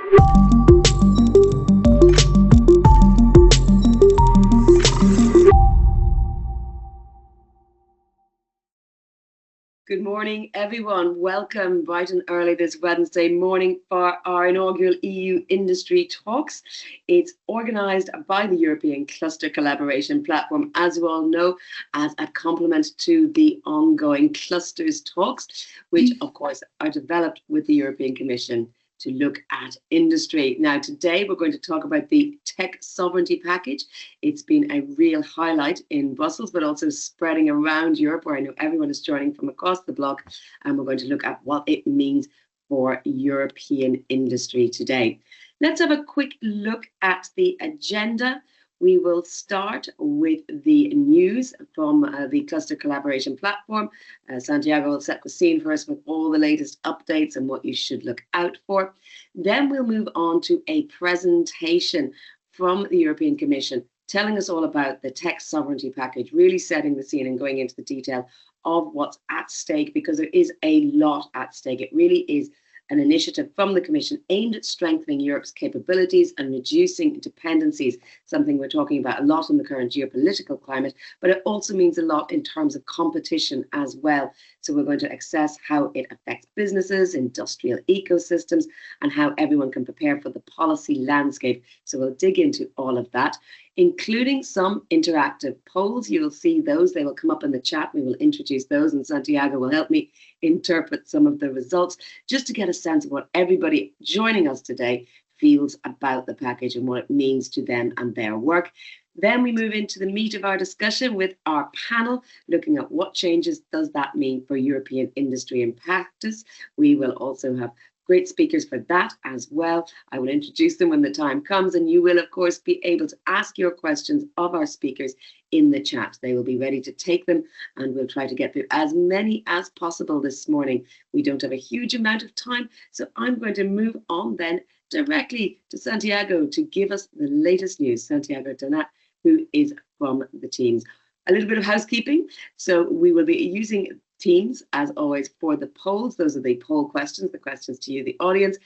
Good morning, everyone. Welcome bright and early this Wednesday morning for our inaugural EU Industry Talks. It's organised by the European Cluster Collaboration Platform, as you all know, as a complement to the ongoing Clusters Talks, which, of course, are developed with the European Commission to look at industry. Now, today we're going to talk about the tech sovereignty package. It's been a real highlight in Brussels, but also spreading around Europe, where I know everyone is joining from across the bloc. And we're going to look at what it means for European industry today. Let's have a quick look at the agenda. We will start with the news from the Cluster Collaboration Platform. Santiago will set the scene for us with all the latest updates and what you should look out for. Then we'll move on to a presentation from the European Commission telling us all about the tech sovereignty package, really setting the scene and going into the detail of what's at stake, because there is a lot at stake. It really is an initiative from the Commission aimed at strengthening Europe's capabilities and reducing dependencies, something we're talking about a lot in the current geopolitical climate, but it also means a lot in terms of competition as well. So we're going to assess how it affects businesses, industrial ecosystems, and how everyone can prepare for the policy landscape. So we'll dig into all of that, including some interactive polls. You will see those. They will come up in the chat. We will introduce those, and Santiago will help me interpret some of the results, just to get a sense of what everybody joining us today feels about the package and what it means to them and their work. Then we move into the meat of our discussion with our panel, looking at what changes does that mean for European industry and practice. We will also have great speakers for that as well. I will introduce them when the time comes, and you will, of course, be able to ask your questions of our speakers in the chat. They will be ready to take them, and we'll try to get through as many as possible this morning. We don't have a huge amount of time, so I'm going to move on then directly to Santiago to give us the latest news. Santiago Donat, who is from the teams. A little bit of housekeeping. So we will be using Teams, as always, for the polls. Those are the poll questions, the questions to you, the audience.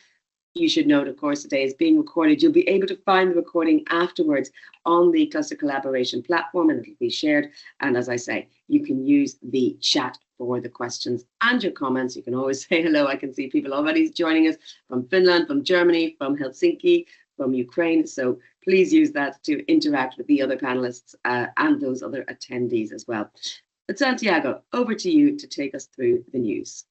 You should note, of course, today is being recorded. You'll be able to find the recording afterwards on the Cluster Collaboration Platform, and it'll be shared. And as I say, you can use the chat for the questions and your comments. You can always say hello. I can see people already joining us from Finland, from Germany, from Helsinki, from Ukraine. So please use that to interact with the other panelists and those other attendees as well. But Santiago, over to you to take us through the news.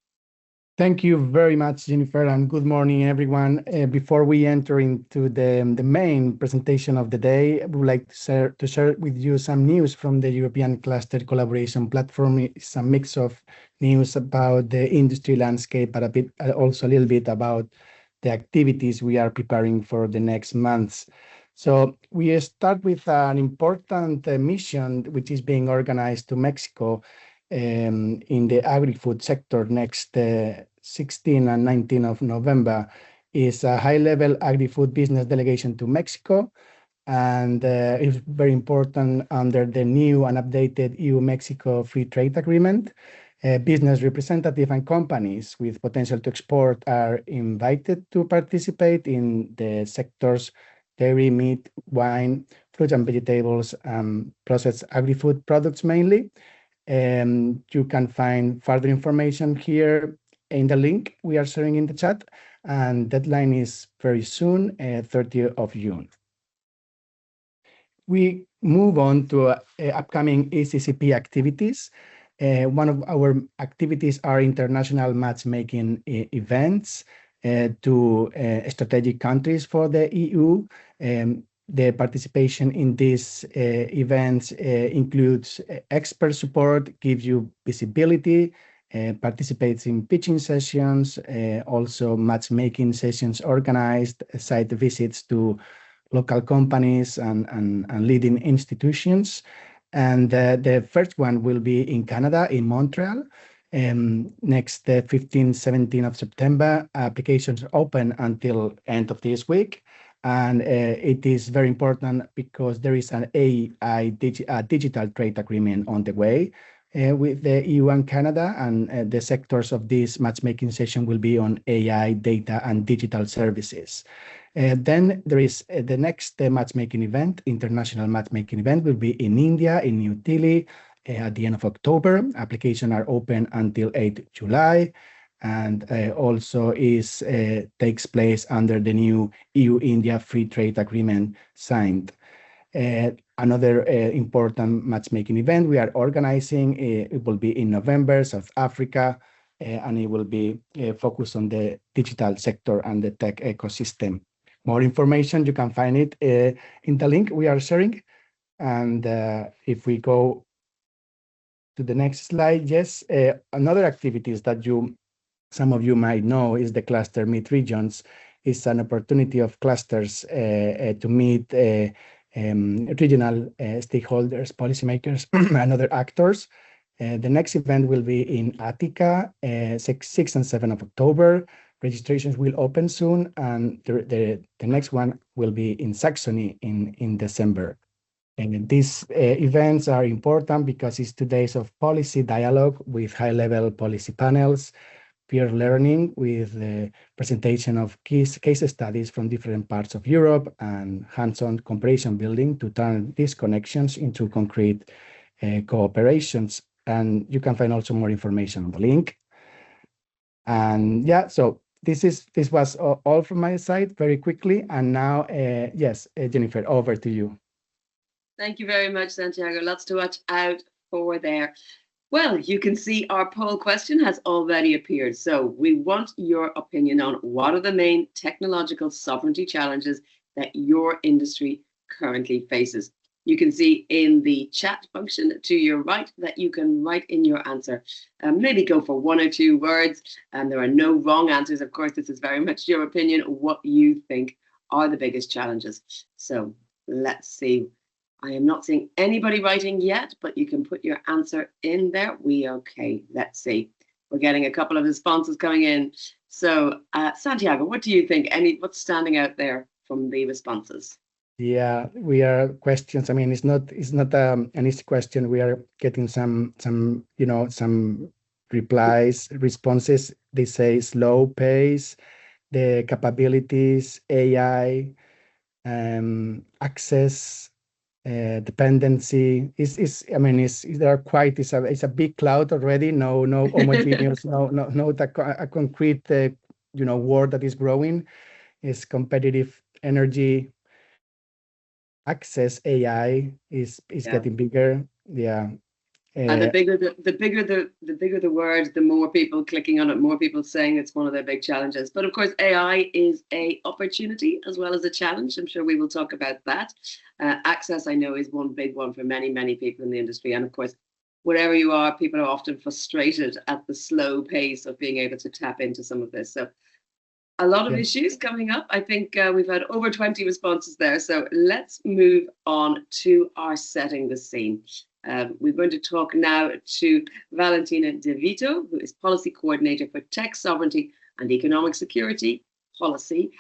Thank you very much, Jennifer, and good morning, everyone. Before we enter into the main presentation of the day, I would like to share with you some news from the European Cluster Collaboration Platform. It's a mix of news about the industry landscape, but also a little bit about the activities we are preparing for the next months. So we start with an important mission which is being organized to Mexico in the agri-food sector next 16 and 19 of November. Is a high-level agri-food business delegation to Mexico, and it's very important under the new and updated EU-Mexico Free Trade Agreement. Business representatives and companies with potential to export are invited to participate in the sectors dairy, meat, wine, fruits and vegetables, processed agri-food products mainly. You can find further information here in the link we are sharing in the chat, and deadline is very soon, 30th of June. We move on to upcoming ECCP activities. One of our activities are international matchmaking events to strategic countries for the EU. The participation in these events includes expert support, gives you visibility, participates in pitching sessions, also matchmaking sessions organized, site visits to local companies and leading institutions. And the first one will be in Canada, in Montreal, next 15, 17 of September. Applications open until end of this week. And it is very important because there is a digital trade agreement on the way with the EU and Canada, and the sectors of this matchmaking session will be on AI, data, and digital services. Then there is the next matchmaking event, international matchmaking event, will be in India, in New Delhi, at the end of October. Applications are open until 8 July, and also takes place under the new EU-India Free Trade Agreement signed. Another important matchmaking event we are organizing, it will be in November, South Africa, and it will be focused on the digital sector and the tech ecosystem. More information, you can find it in the link we are sharing. And if we go to the next slide, yes, another activities that some of you might know is the cluster meet regions. It's an opportunity of clusters to meet regional stakeholders, policymakers, and other actors. The next event will be in Attica, 6 and 7 of October. Registrations will open soon, and the next one will be in Saxony in December. And these events are important because it's 2 days of policy dialogue with high-level policy panels, peer learning with the presentation of case studies from different parts of Europe, and hands-on comparison building to turn these connections into concrete cooperations. And you can find also more information on the link. And yeah, so this was all from my side very quickly. And now, yes, Jennifer, over to you. Thank you very much, Santiago. Lots to watch out for there. Well, you can see our poll question has already appeared. So we want your opinion on what are the main technological sovereignty challenges that your industry currently faces. You can see in the chat function to your right that you can write in your answer. Maybe go for 1 or 2 words, and there are no wrong answers. Of course, this is very much your opinion, what you think are the biggest challenges. So let's see. I am not seeing anybody writing yet, but you can put your answer in there. Okay, let's see. We're getting a couple of responses coming in. So Santiago, what do you think? What's standing out there from the responses? Yeah, we are questions. I mean, it's not an easy question. We are getting some responses. They say slow pace, the capabilities, AI, access, dependency. It's a big cloud already. No homogeneous, a concrete word that is growing. Is competitive energy. Access AI is getting bigger. Yeah. And the bigger the word, the more people clicking on it, more people saying it's one of their big challenges. But of course, AI is an opportunity as well as a challenge. I'm sure we will talk about that. Access, I know, is one big one for many people in the industry. And of course, wherever you are, people are often frustrated at the slow pace of being able to tap into some of this. So a lot of issues coming up. I think we've had over 20 responses there. So let's move on to our setting the scene. We're going to talk now to Valentina De Vito, who is Policy Coordinator for Tech Sovereignty and Economic Security Policy,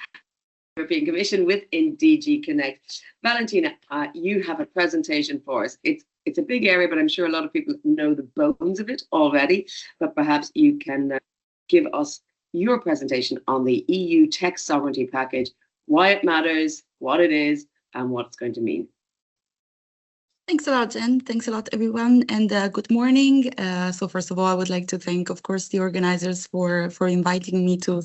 European Commission within DG Connect. Valentina, you have a presentation for us. It's a big area, but I'm sure a lot of people know the bones of it already, but perhaps you can give us your presentation on the EU Tech Sovereignty Package, why it matters, what it is, and what it's going to mean. Thanks a lot, Jen. Thanks a lot, everyone, and good morning. So first of all, I would like to thank, of course, the organizers for inviting me to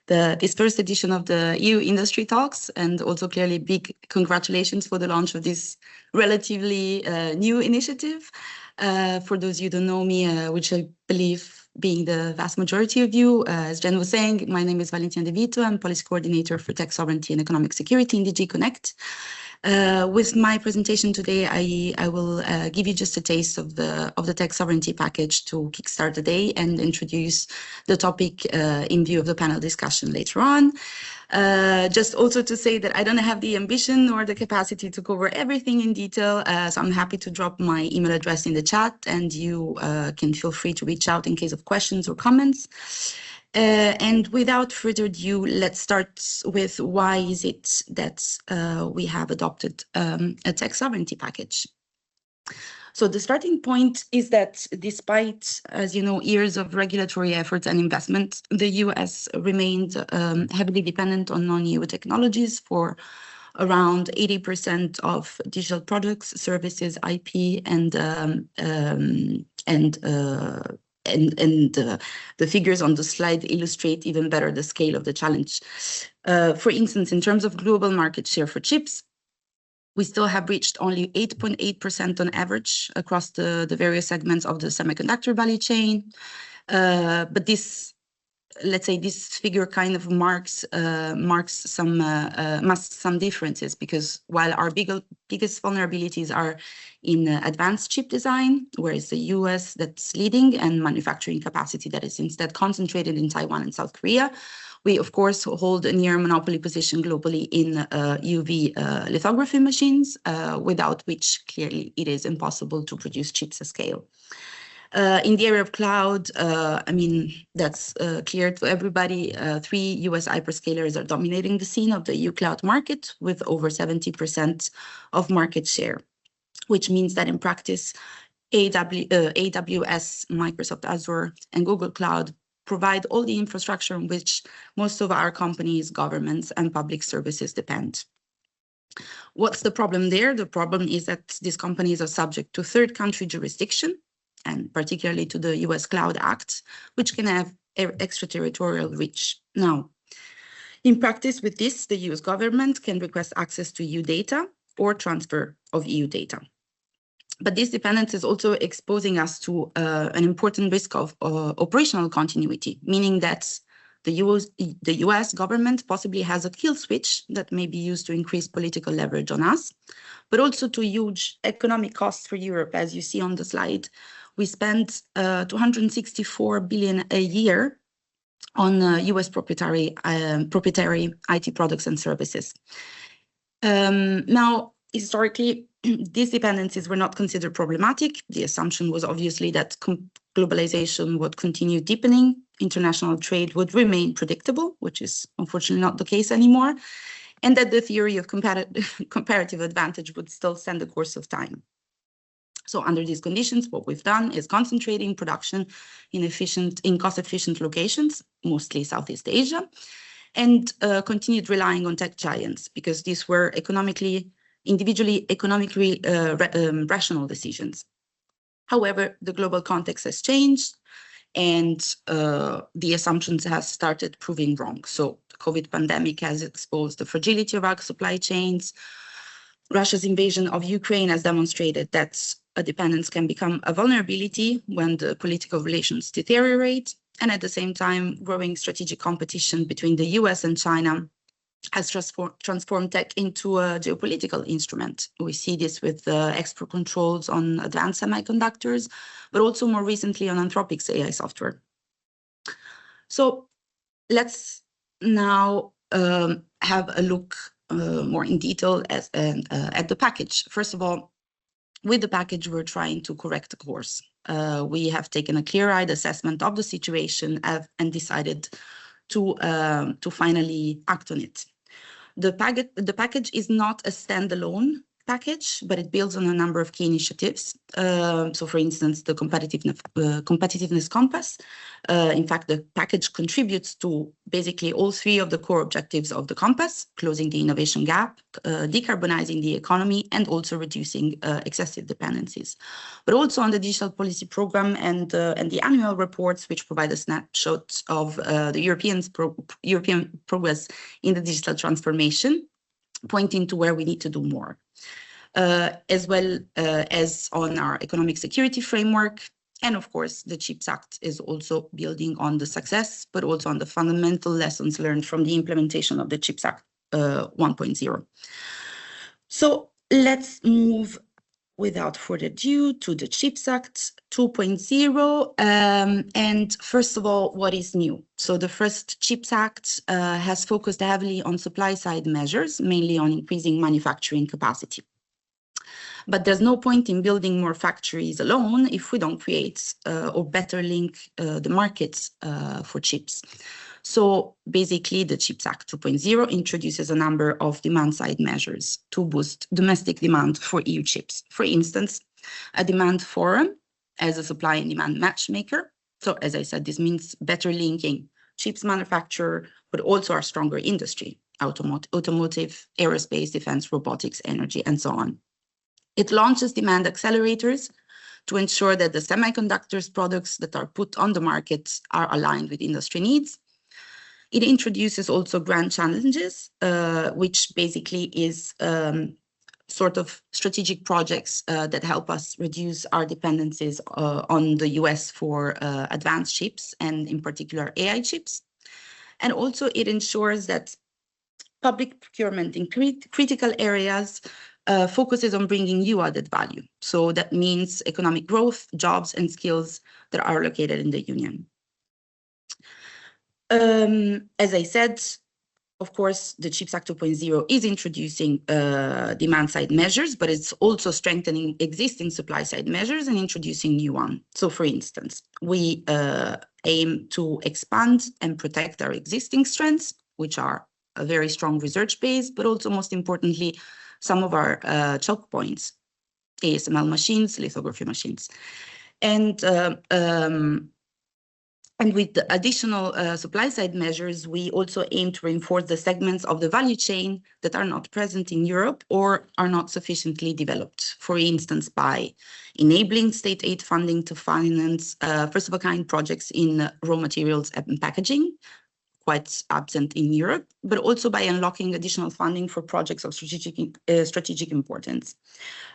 this first edition of the EU Industry Talks, and also clearly big congratulations for the launch of this relatively new initiative. For those of you who don't know me, which I believe being the vast majority of you, as Jen was saying, my name is Valentina De Vito. I'm Policy Coordinator for Tech Sovereignty and Economic Security in DG Connect. With my presentation today, I will give you just a taste of the tech sovereignty package to kickstart the day and introduce the topic in view of the panel discussion later on. Just also to say that I don't have the ambition or the capacity to cover everything in detail, so I'm happy to drop my email address in the chat, and you can feel free to reach out in case of questions or comments. And without further ado, let's start with why is it that we have adopted a tech sovereignty package. So the starting point is that despite, as you know, years of regulatory efforts and investment, the US remained heavily dependent on non-EU technologies for around 80% of digital products, services, IP, and the figures on the slide illustrate even better the scale of the challenge. For instance, in terms of global market share for chips, we still have reached only 8.8% on average across the various segments of the semiconductor value chain. But this, let's say, this figure kind of masks some differences, because while our biggest vulnerabilities are in advanced chip design, whereas the US that's leading, and manufacturing capacity that is instead concentrated in Taiwan and South Korea, we, of course, hold a near monopoly position globally in UV lithography machines, without which clearly it is impossible to produce chips at scale. In the area of cloud, I mean, that's clear to everybody. 3 US hyperscalers are dominating the scene of the EU cloud market with over 70% of market share, which means that in practice, AWS, Microsoft Azure, and Google Cloud provide all the infrastructure on which most of our companies, governments, and public services depend. What's the problem there? The problem is that these companies are subject to third country jurisdiction, and particularly to the US Cloud Act, which can have extraterritorial reach. Now, in practice with this, the US government can request access to EU data or transfer of EU data. But this dependence is also exposing us to an important risk of operational continuity, meaning that the US government possibly has a kill switch that may be used to increase political leverage on us, but also to huge economic costs for Europe. As you see on the slide, we spend 264 billion a year on US proprietary IT products and services. Now, historically, these dependencies were not considered problematic. The assumption was obviously that globalization would continue deepening, international trade would remain predictable, which is unfortunately not the case anymore, and that the theory of comparative advantage would still stand the course of time. So under these conditions, what we've done is concentrating production in cost-efficient locations, mostly Southeast Asia, and continued relying on tech giants, because these were individually economically rational decisions. However, the global context has changed, and the assumptions have started proving wrong. So the COVID pandemic has exposed the fragility of our supply chains. Russia's invasion of Ukraine has demonstrated that a dependence can become a vulnerability when the political relations deteriorate. And at the same time, growing strategic competition between the US and China has transformed tech into a geopolitical instrument. We see this with export controls on advanced semiconductors, but also more recently on Anthropic's AI software. So let's now have a look more in detail at the package. First of all, with the package, we're trying to correct the course. We have taken a clear-eyed assessment of the situation and decided to finally act on it. The package is not a standalone package, but it builds on a number of key initiatives. So, for instance, the competitiveness compass. In fact, the package contributes to basically all 3 of the core objectives of the compass: closing the innovation gap, decarbonizing the economy, and also reducing excessive dependencies. But also on the digital policy program and the annual reports, which provide a snapshot of the European progress in the digital transformation, pointing to where we need to do more. As well as on our economic security framework. And of course, the CHIPS Act is also building on the success, but also on the fundamental lessons learned from the implementation of the CHIPS Act 1.0. So let's move without further ado to the CHIPS Act 2.0. And first of all, what is new? So the first CHIPS Act has focused heavily on supply side measures, mainly on increasing manufacturing capacity. But there's no point in building more factories alone if we don't create or better link the markets for chips. So basically, the CHIPS Act 2.0 introduces a number of demand-side measures to boost domestic demand for EU chips. For instance, a demand forum as a supply and demand matchmaker. So as I said, this means better linking chips manufacturer, but also our stronger industry, automotive, aerospace, defense, robotics, energy, and so on. It launches demand accelerators to ensure that the semiconductors products that are put on the market are aligned with industry needs. It introduces also grand challenges, which basically is sort of strategic projects that help us reduce our dependencies on the US for advanced chips and in particular AI chips. And also it ensures that public procurement in critical areas focuses on bringing new added value. So that means economic growth, jobs and skills that are located in the Union. As I said, of course, the CHIPS Act 2.0 is introducing demand-side measures, but it's also strengthening existing supply-side measures and introducing new ones. So, for instance, we aim to expand and protect our existing strengths, which are a very strong research base, but also, most importantly, some of our choke points, ASML machines, lithography machines. And with the additional supply-side measures, we also aim to reinforce the segments of the value chain that are not present in Europe or are not sufficiently developed. For instance, by enabling state aid funding to finance first-of-a-kind projects in raw materials and packaging, quite absent in Europe, but also by unlocking additional funding for projects of strategic importance.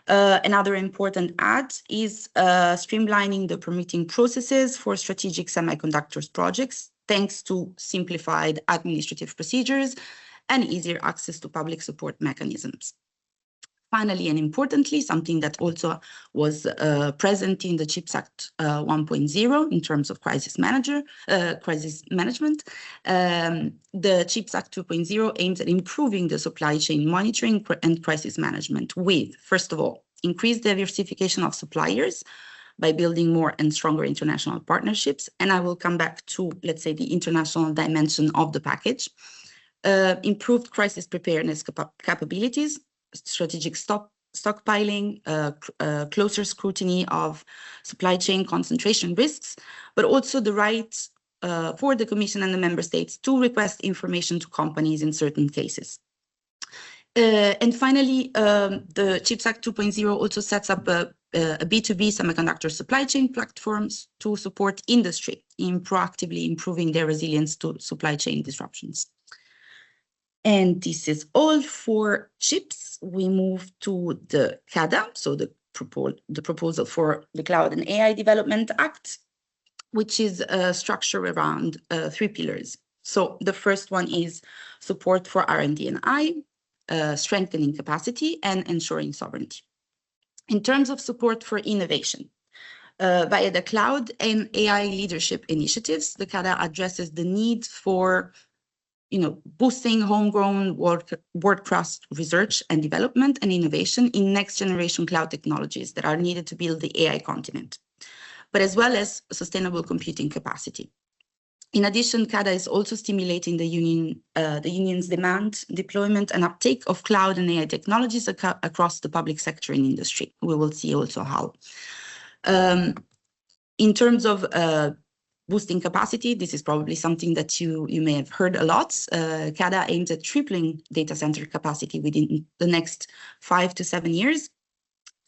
Another important add is streamlining the permitting processes for strategic semiconductors projects, thanks to simplified administrative procedures and easier access to public support mechanisms. Finally, and importantly, something that also was present in the CHIPS Act 1.0 in terms of crisis management, the CHIPS Act 2.0 aims at improving the supply chain monitoring and crisis management with, first of all, increased diversification of suppliers by building more and stronger international partnerships. And I will come back to, let's say, the international dimension of the package. Improved crisis preparedness capabilities, strategic stockpiling, closer scrutiny of supply chain concentration risks, but also the right for the Commission and the Member States to request information to companies in certain cases. And finally, the CHIPS Act 2.0 also sets up a B2B semiconductor supply chain platforms to support industry in proactively improving their resilience to supply chain disruptions. And this is all for chips. We move to the CADA, so the proposal for the Cloud and AI Development Act, which is structured around 3 pillars. So the first one is support for R&D and I, strengthening capacity and ensuring sovereignty. In terms of support for innovation, via the cloud and AI leadership initiatives, the CADA addresses the need for boosting homegrown world-class research and development and innovation in next-generation cloud technologies that are needed to build the AI continent, but as well as sustainable computing capacity. In addition, CADA is also stimulating the union's demand, deployment, and uptake of cloud and AI technologies across the public sector and industry. We will see also how. In terms of boosting capacity, this is probably something that you may have heard a lot. CADA aims at tripling data center capacity within the next 5 to 7 years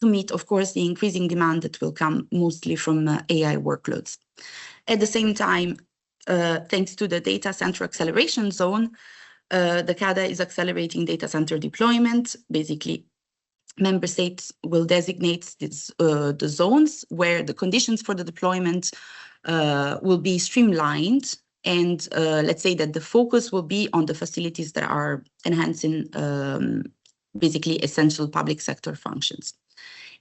to meet, of course, the increasing demand that will come mostly from AI workloads. At the same time, thanks to the data center acceleration zone, the CADA is accelerating data center deployment. Basically, member states will designate the zones where the conditions for the deployment will be streamlined, and let's say that the focus will be on the facilities that are enhancing basically essential public sector functions.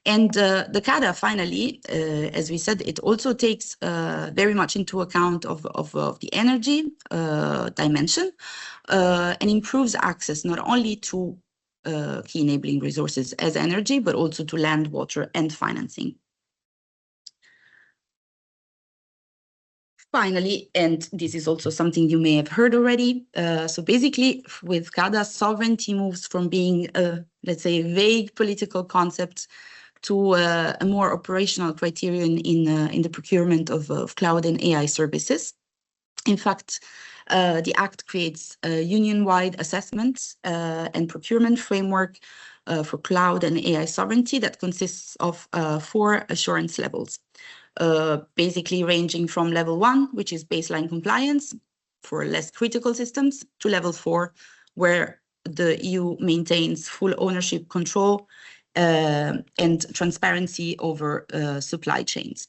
And the CADA, finally, as we said, it also takes very much into account of the energy dimension and improves access not only to key enabling resources as energy, but also to land, water, and financing. Finally, and this is also something you may have heard already, so basically with CADA, sovereignty moves from being, let's say, a vague political concept to a more operational criterion in the procurement of cloud and AI services. In fact, the Act creates a union-wide assessment and procurement framework for cloud and AI sovereignty that consists of 4 assurance levels, basically ranging from level 1, which is baseline compliance for less critical systems, to level 4, where the EU maintains full ownership, control, and transparency over supply chains.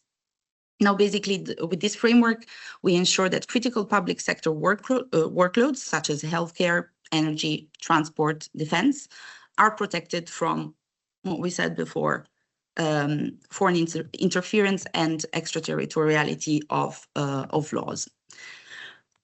Now, basically, with this framework, we ensure that critical public sector workloads, such as healthcare, energy, transport, defense, are protected from what we said before, foreign interference and extraterritoriality of laws.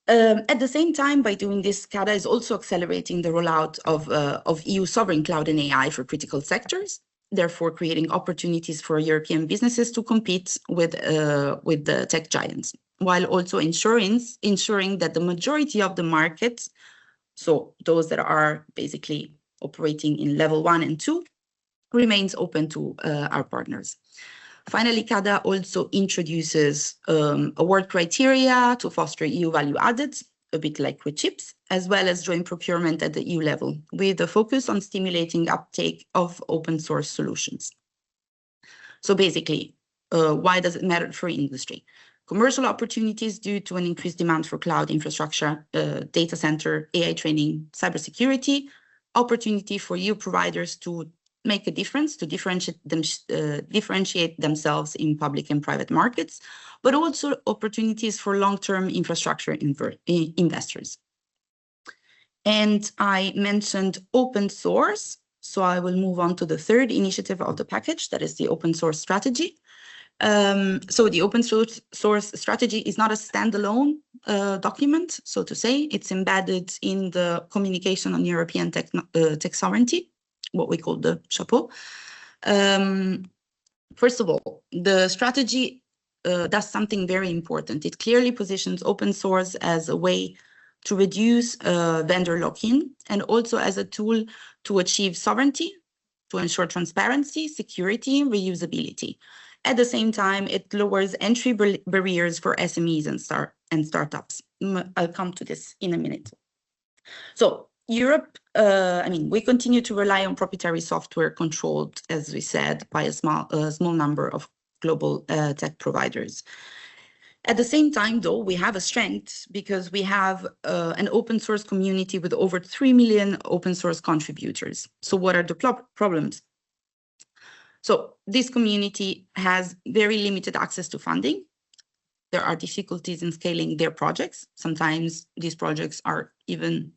At the same time, by doing this, CADA is also accelerating the rollout of EU sovereign cloud and AI for critical sectors, therefore creating opportunities for European businesses to compete with the tech giants, while also ensuring that the majority of the markets, so those that are basically operating in level 1 and 2, remains open to our partners. Finally, CADA also introduces award criteria to foster EU value added, a bit like with chips, as well as joint procurement at the EU level, with a focus on stimulating uptake of open source solutions. So basically, why does it matter for industry? Commercial opportunities due to an increased demand for cloud infrastructure, data center, AI training, cybersecurity, opportunity for EU providers to make a difference, to differentiate themselves in public and private markets, but also opportunities for long-term infrastructure investors. And I mentioned open source, so I will move on to the third initiative of the package, that is the open source strategy. So the open source strategy is not a standalone document, so to say. It's embedded in the communication on European tech sovereignty, what we call the chapeau. First of all, the strategy does something very important. It clearly positions open source as a way to reduce vendor lock-in and also as a tool to achieve sovereignty, to ensure transparency, security, and reusability. At the same time, it lowers entry barriers for SMEs and startups. I'll come to this in a minute. So Europe, we continue to rely on proprietary software controlled, as we said, by a small number of global tech providers. At the same time, though, we have a strength because we have an open source community with over 3 million open source contributors. So what are the problems? So this community has very limited access to funding. There are difficulties in scaling their projects. Sometimes these projects are even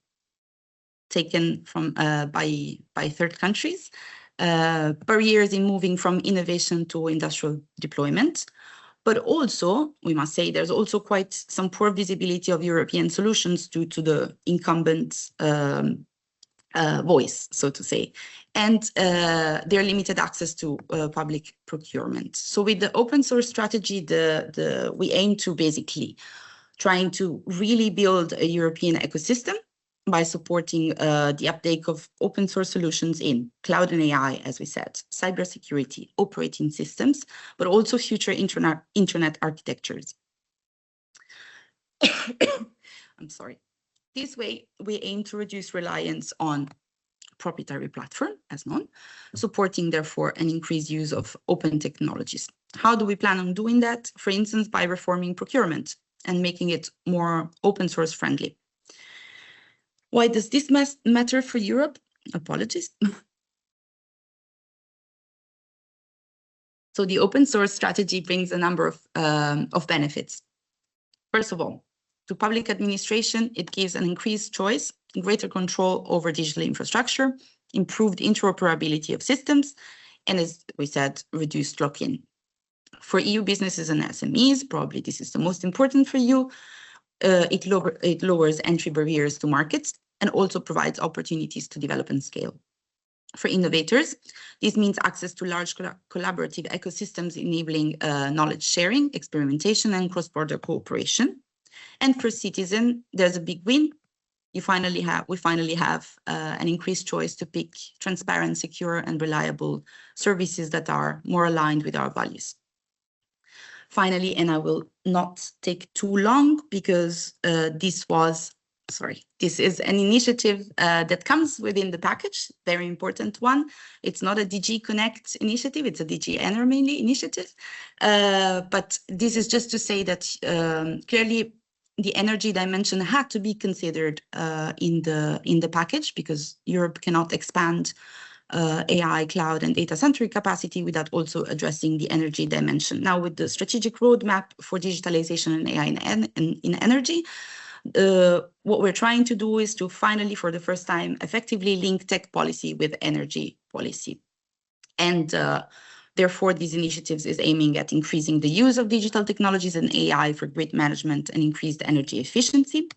taken from by third countries. Barriers in moving from innovation to industrial deployment. But also, we must say, there's also quite some poor visibility of European solutions due to the incumbent voice, so to say, and their limited access to public procurement. So with the open source strategy, we aim to basically trying to really build a European ecosystem by supporting the uptake of open source solutions in cloud and AI, as we said, cybersecurity, operating systems, but also future internet architectures. I'm sorry. This way, we aim to reduce reliance on proprietary platform, as known, supporting, therefore, an increased use of open technologies. How do we plan on doing that? For instance, by reforming procurement and making it more open source friendly. Why does this matter for Europe? Apologies. So the open source strategy brings a number of benefits. First of all, to public administration, it gives an increased choice, greater control over digital infrastructure, improved interoperability of systems, and as we said, reduced lock-in. For EU businesses and SMEs, probably this is the most important for you, it lowers entry barriers to markets and also provides opportunities to develop and scale. For innovators, this means access to large collaborative ecosystems enabling knowledge sharing, experimentation, and cross-border cooperation. And for citizens, there's a big win. we finally have an increased choice to pick transparent, secure, and reliable services that are more aligned with our values. Finally, and I will not take too long because this is an initiative that comes within the package, very important one. It's not a DG Connect initiative, it's a DG Energy mainly initiative. But this is just to say that clearly the energy dimension had to be considered in the package, because Europe cannot expand AI, cloud, and data center capacity without also addressing the energy dimension. Now, with the strategic roadmap for digitalization and AI in energy, what we're trying to do is to finally, for the first time, effectively link tech policy with energy policy. And therefore, these initiatives is aiming at increasing the use of digital technologies and AI for grid management and increased energy efficiency,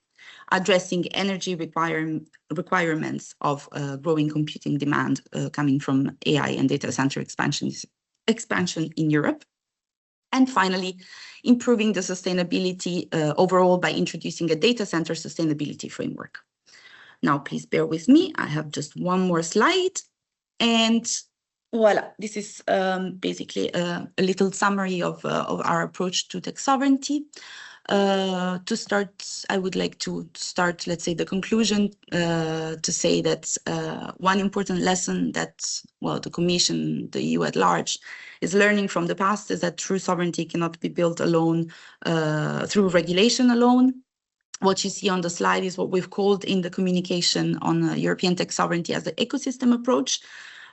addressing energy requirements of growing computing demand coming from AI and data center expansion in Europe. And finally, improving the sustainability overall by introducing a data center sustainability framework. Now, please bear with me. I have just one more slide. And voila, this is basically a little summary of our approach to tech sovereignty. To start, I would like to start, let's say, the conclusion to say that one important lesson that, well, the Commission, the EU at large, is learning from the past is that true sovereignty cannot be built alone through regulation alone. What you see on the slide is what we've called in the communication on European tech sovereignty as the ecosystem approach.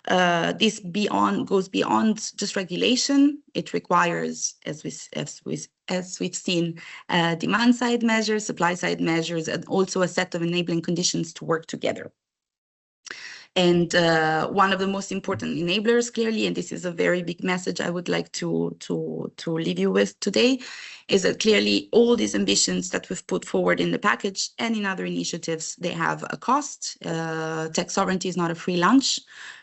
This goes beyond just regulation. It requires, as we've seen, demand side measures, supply side measures, and also a set of enabling conditions to work together. And one of the most important enablers, clearly, and this is a very big message I would like to leave you with today, is that clearly all these ambitions that we've put forward in the package and in other initiatives, they have a cost. Tech sovereignty is not a free lunch.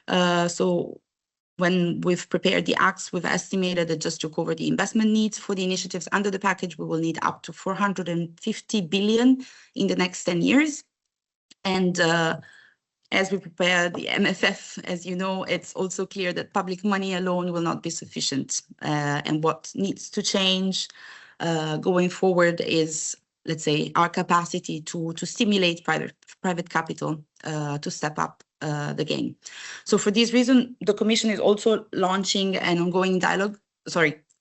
So when we've prepared the acts, we've estimated that just to cover the investment needs for the initiatives under the package, we will need up to 450 billion in the next 10 years. And as we prepare the MFF, as you know, it's also clear that public money alone will not be sufficient. And what needs to change going forward is, let's say, our capacity to stimulate private capital to step up the game. So for this reason, the Commission is also launching an ongoing dialogue,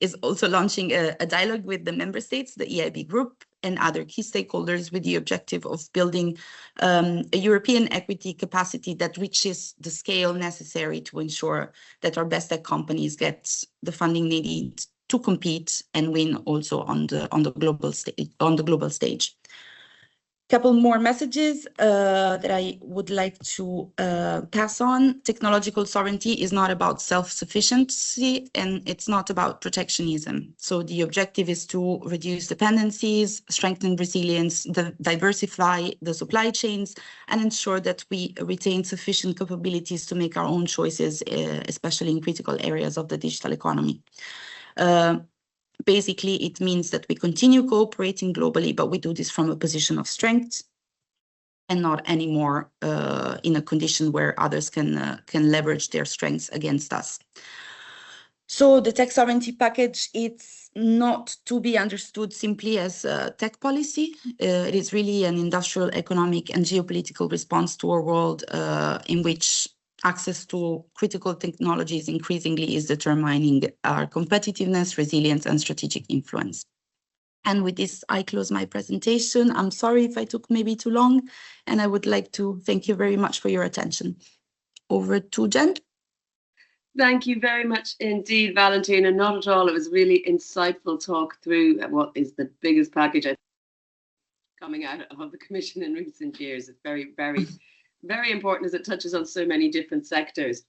is also launching a dialogue with the member states, the EIB group, and other key stakeholders with the objective of building a European equity capacity that reaches the scale necessary to ensure that our best tech companies get the funding they need to compete and win also on the global stage. Couple more messages that I would like to pass on. Technological sovereignty is not about self-sufficiency, and it's not about protectionism. So the objective is to reduce dependencies, strengthen resilience, diversify the supply chains, and ensure that we retain sufficient capabilities to make our own choices, especially in critical areas of the digital economy. Basically, it means that we continue cooperating globally, but we do this from a position of strength and not anymore in a condition where others can leverage their strengths against us. So the tech sovereignty package, it's not to be understood simply as tech policy. It is really an industrial, economic, and geopolitical response to a world in which access to critical technologies increasingly is determining our competitiveness, resilience, and strategic influence. And with this, I close my presentation. I'm sorry if I took maybe too long, and I would like to thank you very much for your attention. Over to Jen. Thank you very much indeed, Valentina. Not at all. It was really insightful talk through what is the biggest package coming out of the Commission in recent years. It's very, very very important as it touches on so many different sectors.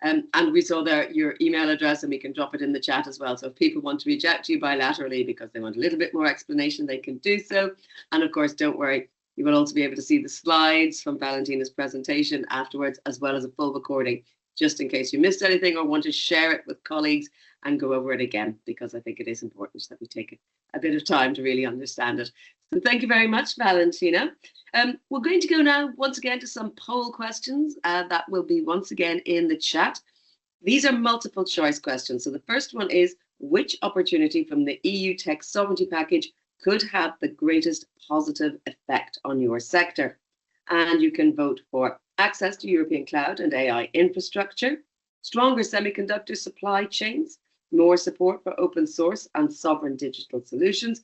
And we saw there your email address, and we can drop it in the chat as well. So if people want to reach out to you bilaterally because they want a little bit more explanation, they can do so. And of course, don't worry, you will also be able to see the slides from Valentina's presentation afterwards, as well as a full recording just in case you missed anything or want to share it with colleagues and go over it again, because I think it is important that we take a bit of time to really understand it. So thank you very much, Valentina. We're going to go now once again to some poll questions that will be once again in the chat. These are multiple choice questions. So the first one is, which opportunity from the EU tech sovereignty package could have the greatest positive effect on your sector? And you can vote for access to European cloud and AI infrastructure, stronger semiconductor supply chains, more support for open source and sovereign digital solutions,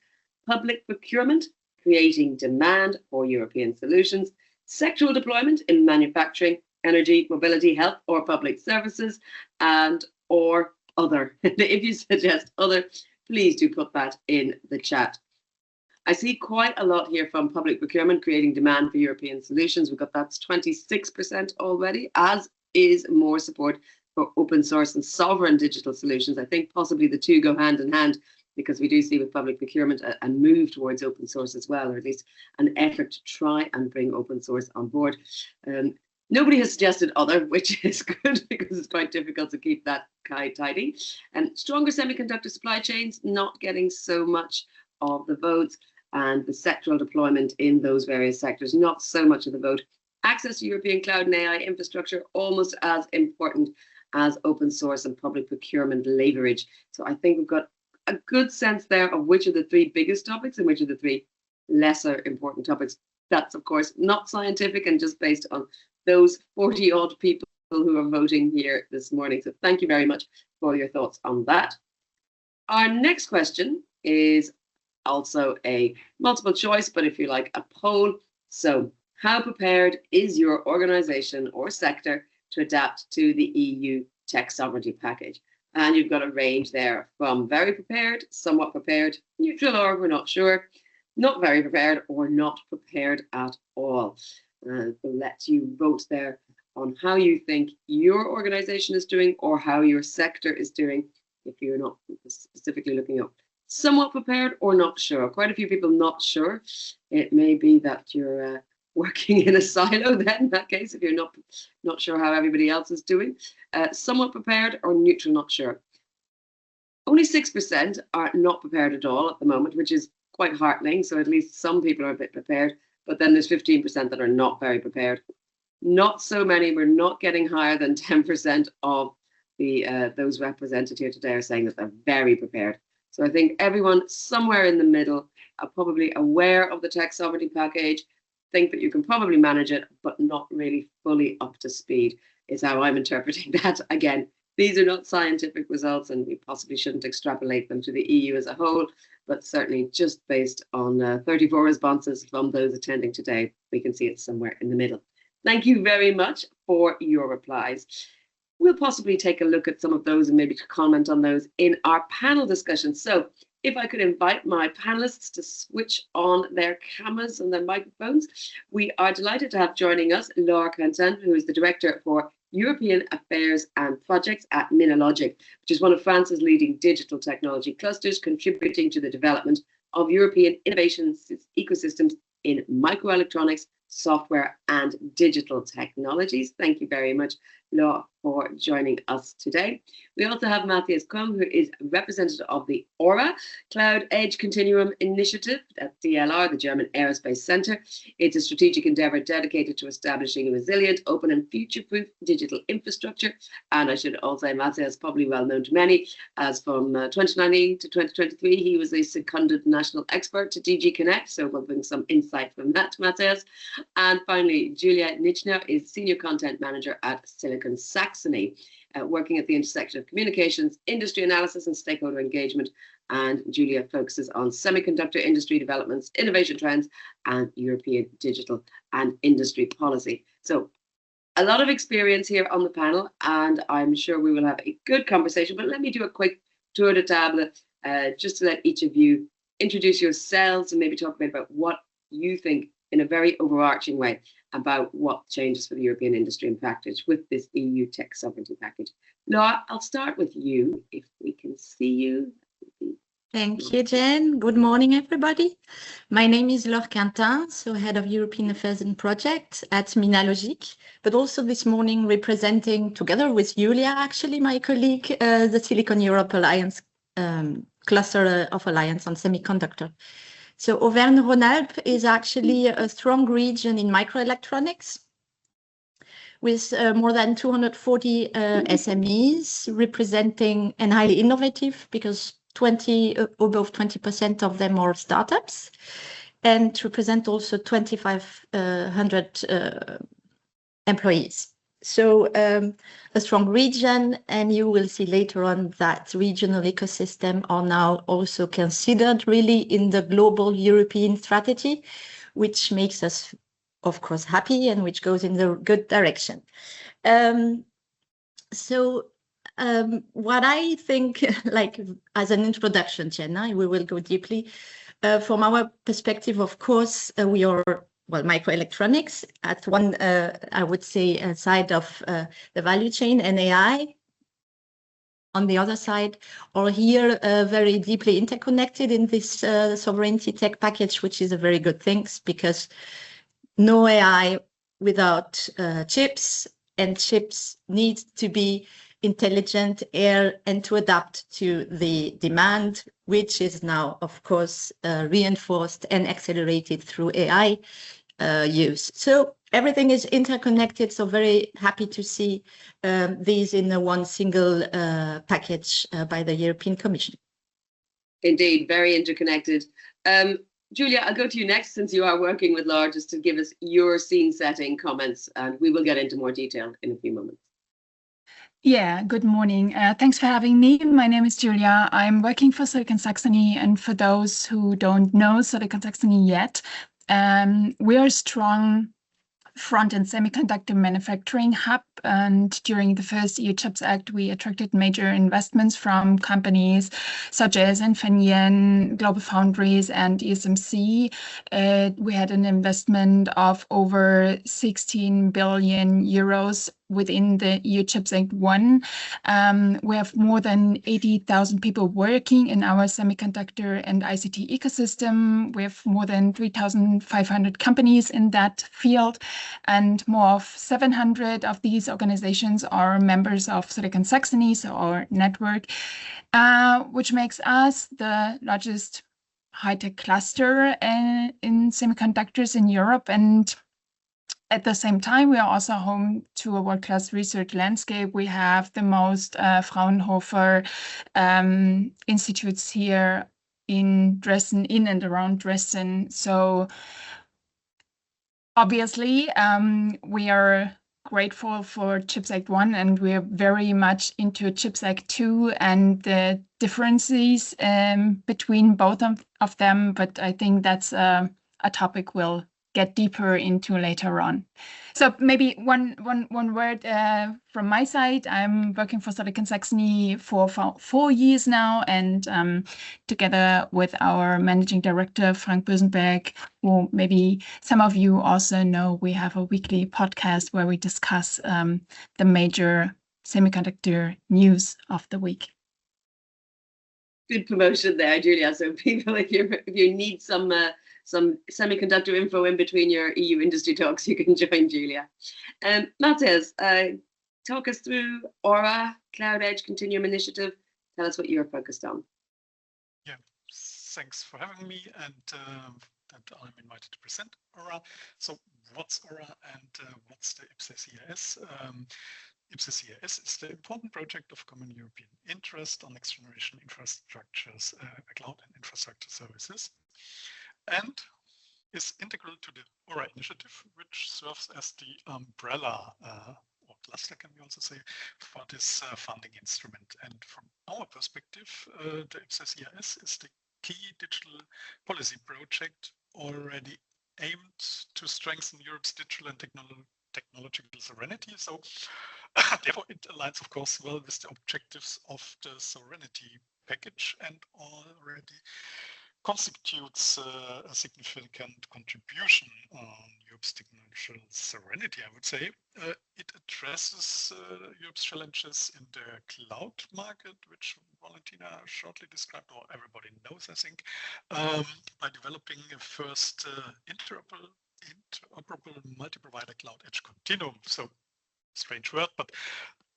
public procurement, creating demand for European solutions, sectoral deployment in manufacturing, energy, mobility, health, or public services, and or other. If you suggest other, please do put that in the chat. I see quite a lot here from public procurement, creating demand for European solutions. We've got that's 26% already, as is more support for open source and sovereign digital solutions. I think possibly the two go hand in hand, because we do see with public procurement a move towards open source as well, or at least an effort to try and bring open source on board. Nobody has suggested other, which is good because it's quite difficult to keep that tidy. And stronger semiconductor supply chains, not getting so much of the votes, and the sectoral deployment in those various sectors, not so much of the vote. Access to European cloud and AI infrastructure, almost as important as open source and public procurement leverage. So I think we've got a good sense there of which are the three biggest topics and which are the three lesser important topics. That's, of course, not scientific and just based on those 40 odd people who are voting here this morning. So thank you very much for your thoughts on that. Our next question is also a multiple choice, but if you like, a poll. So how prepared is your organization or sector to adapt to the EU tech sovereignty package? And you've got a range there from very prepared, somewhat prepared, neutral or we're not sure, not very prepared, or not prepared at all. We'll let you vote there on how you think your organization is doing or how your sector is doing, if you're not specifically looking up. Somewhat prepared or not sure. Quite a few people not sure. It may be that you're working in a silo then, in that case, if you're not sure how everybody else is doing. Somewhat prepared or neutral, not sure. Only 6% are not prepared at all at the moment, which is quite heartening. So at least some people are a bit prepared, but then there's 15% that are not very prepared. Not so many, we're not getting higher than 10% of the those represented here today are saying that they're very prepared. So I think everyone somewhere in the middle are probably aware of the tech sovereignty package, think that you can probably manage it, but not really fully up to speed, is how I'm interpreting that. Again, these are not scientific results, and we possibly shouldn't extrapolate them to the EU as a whole, but certainly just based on 34 responses from those attending today, we can see it's somewhere in the middle. Thank you very much for your replies. We'll possibly take a look at some of those and maybe comment on those in our panel discussion. So if I could invite my panelists to switch on their cameras and their microphones. We are delighted to have joining us Laura Quentin, who is the Director for European Affairs and Projects at Minologic, which is one of France's leading digital technology clusters, contributing to the development of European innovation ecosystems in microelectronics, software and digital technologies. Thank you very much, Laura, for joining us today. We also have Matthias Krum, who is representative of the AURA Cloud Edge Continuum Initiative at DLR, the German Aerospace Center. It's a strategic endeavor dedicated to establishing a resilient, open and future-proof digital infrastructure. And I should also say Matthias is probably well known to many, as from 2019 to 2023, he was a seconded national expert to DG Connect. So we'll bring some insight from that, Matthias. And finally, Julia Nitschner is Senior Content Manager at Silicon Saxony, working at the intersection of communications, industry analysis and stakeholder engagement. And Julia focuses on semiconductor industry developments, innovation trends, and European digital and industry policy. So a lot of experience here on the panel, and I'm sure we will have a good conversation. But let me do a quick tour de table just to let each of you introduce yourselves and maybe talk a bit about what you think in a very overarching way about what changes for the European industry and package with this EU tech sovereignty package. Laura, I'll start with you. If we can see you, that would be Thank you, Jen. Good morning, everybody. My name is Laure Quintin, so Head of European Affairs and Projects at Minalogic, but also this morning representing, together with Julia, actually, my colleague, the Silicon Europe Alliance cluster of Alliance on Semiconductor. So Auvergne-Rhône-Alpes is actually a strong region in microelectronics with more than 240 SMEs representing and highly innovative because above 20% of them are startups and represent also 2,500 employees. So a strong region, and you will see later on that regional ecosystem are now also considered really in the global European strategy, which makes us, of course, happy and which goes in the good direction. What I think, like as an introduction, Jenna, we will go deeply. From our perspective, of course, we are, well, microelectronics at one, I would say, side of the value chain, and AI on the other side, are here very deeply interconnected in this sovereignty tech package, which is a very good thing because no AI without chips, and chips need to be intelligent and to adapt to the demand, which is now, of course, reinforced and accelerated through AI use. So everything is interconnected. So very happy to see these in one single package by the European Commission. Indeed, very interconnected. Julia, I'll go to you next since you are working with Laure, just to give us your scene setting comments, and we will get into more detail in a few moments. Yeah, good morning. Thanks for having me. My name is Julia. I'm working for Silicon Saxony, and for those who don't know Silicon Saxony yet, we are a strong front-end semiconductor manufacturing hub, and during the first EU Chips Act, we attracted major investments from companies such as Infineon, Global Foundries, and ESMC. We had an investment of over 16 billion euros within the EU Chips Act 1. We have more than 80,000 people working in our semiconductor and ICT ecosystem. We have more than 3,500 companies in that field, and more of 700 of these organizations are members of Silicon Saxony, so our network, which makes us the largest high-tech cluster in semiconductors in Europe. And at the same time, we are also home to a world-class research landscape. We have the most Fraunhofer institutes here in Dresden, in and around Dresden. So obviously, we are grateful for Chips Act 1, and we're very much into Chips Act 2 and the differences between both of them. But I think that's a topic we'll get deeper into later on. So maybe one word from my side. I'm working for Silicon Saxony for 4 years now, and together with our managing director, Frank Bösenberg, who maybe some of you also know, we have a weekly podcast where we discuss the major semiconductor news of the week. Good promotion there, Julia. So people, if you need some semiconductor info in between your EU industry talks, you can join Julia. Matthias, talk us through Aura, Cloud Edge Continuum Initiative. Tell us what you're focused on. Yeah, thanks for having me, and that I'm invited to present Aura. So what's Aura and what's the IPSAS EIS? IPSAS EIS is the important project of common European interest on next generation infrastructures, cloud and infrastructure services, and is integral to the Aura initiative, which serves as the umbrella or cluster, can we also say, for this funding instrument. And from our perspective, the IPSAS EIS is the key digital policy project already aimed to strengthen Europe's digital and technological sovereignty. So therefore, it aligns, of course, well with the objectives of the sovereignty package and already constitutes a significant contribution on Europe's technological sovereignty, I would say. It addresses Europe's challenges in the cloud market, which Valentina shortly described, or everybody knows, I think, by developing a first interoperable multi-provider cloud edge continuum. So strange word, but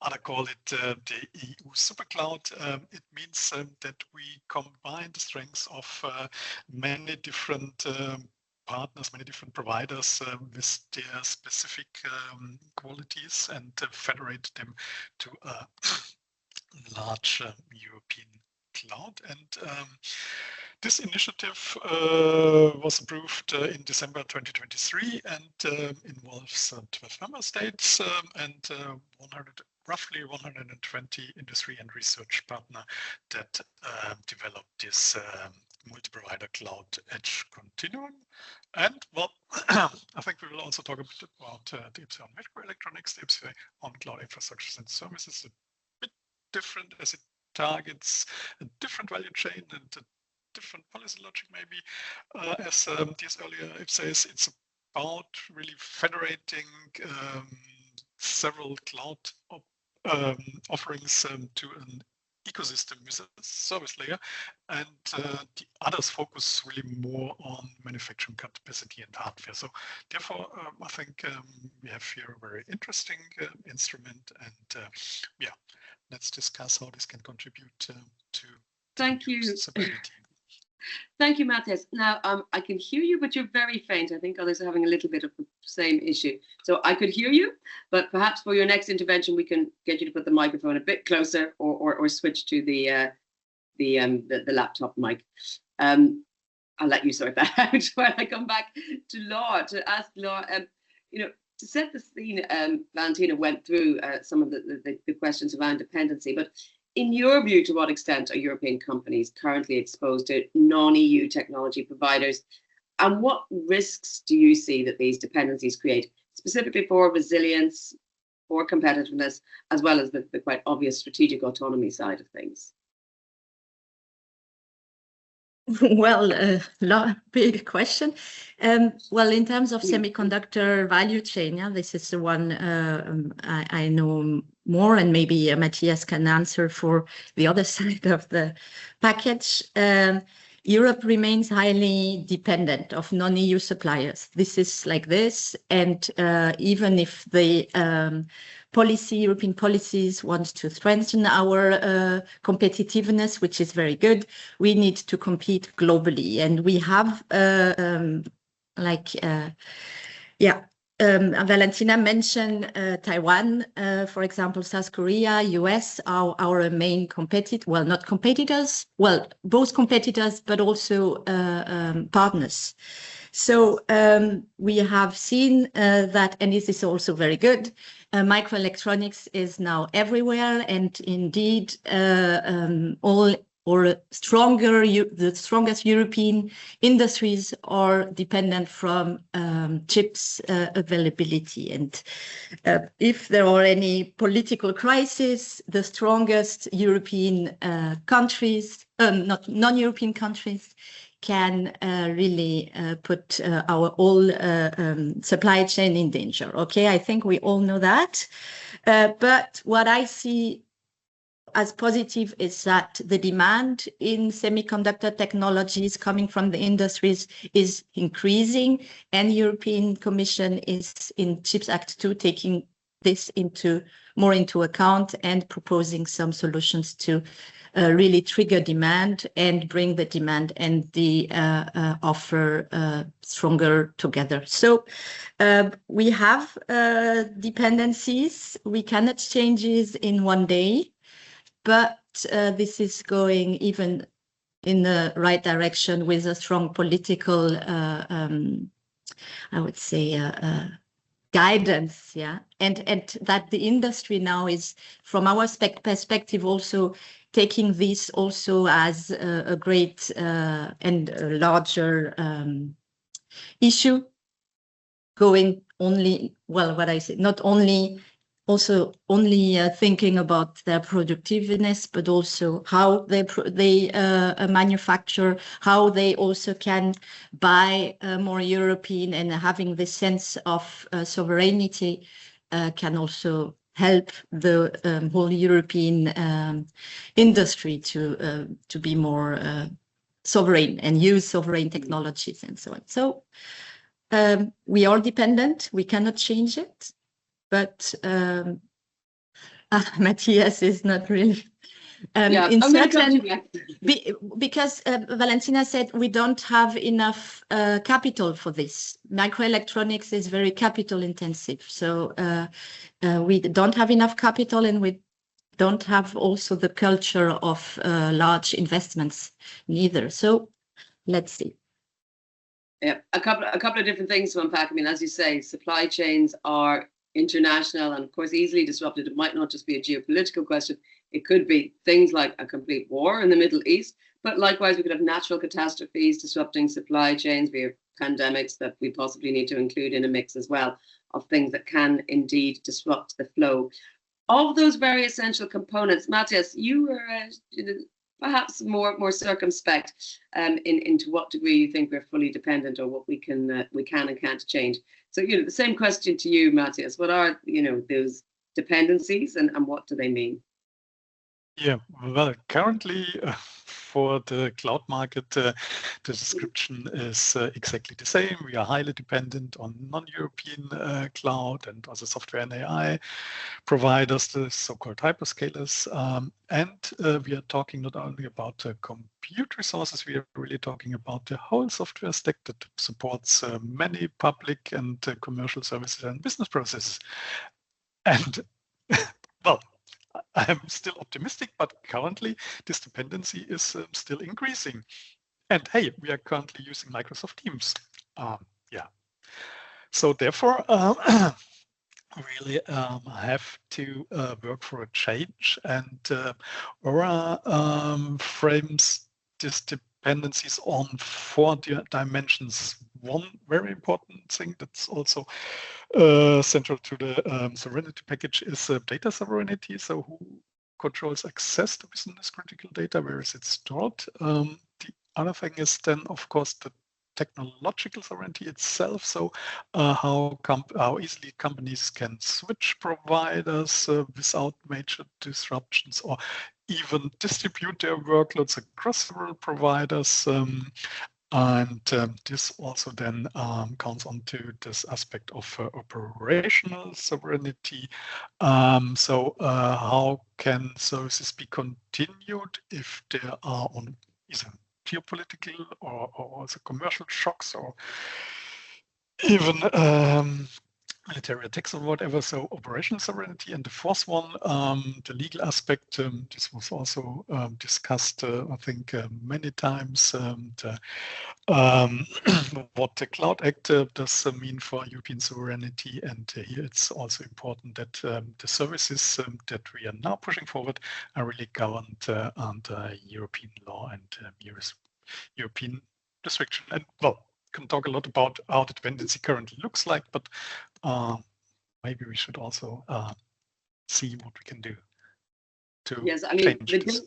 others call it the EU supercloud. It means that we combine the strengths of many different partners, many different providers with their specific qualities, and federate them to a large European cloud. And this initiative was approved in December 2023 and involves 12 member states and roughly 120 industry and research partners that developed this multi-provider cloud edge continuum. And well, I think we will also talk a bit about the IPCEI on microelectronics, the IPCEI on cloud infrastructures and services, a bit different as it targets a different value chain and a different policy logic maybe. As this earlier IPCEI, it's about really federating several cloud offerings to an ecosystem with a service layer, and the others focus really more on manufacturing capacity and hardware. So therefore, I think we have here a very interesting instrument, and yeah, let's discuss how this can contribute to Thank you. stability. Thank you, Matthias. Now, I can hear you, but you're very faint. I think others are having a little bit of the same issue. So I could hear you, but perhaps for your next intervention, we can get you to put the microphone a bit closer, or switch to the laptop mic. I'll let you sort that out while I come back to Laura to ask Laura. To set the scene, Valentina went through some of the questions around dependency, but in your view, to what extent are European companies currently exposed to non-EU technology providers? And what risks do you see that these dependencies create, specifically for resilience, for competitiveness, as well as the quite obvious strategic autonomy side of things? Well, big question. Well, in terms of semiconductor value chain, yeah, this is the one I know more, and maybe Matthias can answer for the other side of the package. Europe remains highly dependent of non-EU suppliers. This is like this, and even if the European policies want to strengthen our competitiveness, which is very good, we need to compete globally, and we have Valentina mentioned Taiwan, for example, South Korea, US are our main competitors. Well, not competitors, well, both competitors, but also partners. So we have seen that, and this is also very good, microelectronics is now everywhere, and indeed the strongest European industries are dependent from chips availability. And if there are any political crisis, the strongest European countries, not non-European countries, can really put our whole supply chain in danger. Okay, I think we all know that. But what I see as positive is that the demand in semiconductor technologies coming from the industries is increasing, and European Commission is in CHIPS Act 2 taking this more into account and proposing some solutions to really trigger demand and bring the demand and the offer stronger together. So we have dependencies. We cannot change this in one day, but this is going even in the right direction with a strong political, I would say, guidance, yeah, and that the industry now is, from our perspective, also taking this also as a great and a larger issue, going only, well, what I say, not only also only thinking about their productiveness, but also how they manufacture, how they also can buy more European, and having this sense of sovereignty can also help the whole European industry to be more sovereign and use sovereign technologies and so on. So we are dependent. We cannot change it, but Matthias is not really. In certain, because Valentina said we don't have enough capital for this. Microelectronics is very capital intensive, so we don't have enough capital, and we don't have also the culture of large investments neither. So let's see. Yeah, a couple of different things to unpack. I mean, as you say, supply chains are international and, of course, easily disrupted. It might not just be a geopolitical question. It could be things like a complete war in the Middle East, but likewise, we could have natural catastrophes disrupting supply chains. We have pandemics that we possibly need to include in a mix as well of things that can indeed disrupt the flow of those very essential components. Matthias, you were perhaps more circumspect into what degree you think we're fully dependent, or what we can and can't change. So, the same question to you, Matthias. What are, those dependencies, and what do they mean? Yeah, well, currently for the cloud market, the description is exactly the same. We are highly dependent on non-European cloud and other software and AI providers, the so-called hyperscalers. And we are talking not only about compute resources, we are really talking about the whole software stack that supports many public and commercial services and business processes. And well, I'm still optimistic, but currently this dependency is still increasing. And hey, we are currently using Microsoft Teams. Yeah. So therefore, really have to work for a change, and Aura frames these dependencies on 4 dimensions. One very important thing that's also central to the sovereignty package is data sovereignty. So who controls access to business critical data? Where is it stored? The other thing is then, of course, the technological sovereignty itself. So how easily companies can switch providers without major disruptions, or even distribute their workloads across several providers. And this also then counts onto this aspect of operational sovereignty. So how can services be continued if there are on either geopolitical or also commercial shocks, or even military attacks or whatever? So operational sovereignty. And the fourth one, the legal aspect, this was also discussed, I think, many times. What the Cloud Act does mean for European sovereignty. And here it's also important that the services that we are now pushing forward are really governed under European law and European restriction. And well, can talk a lot about how the dependency currently looks like, but maybe we should also see what we can do to change this.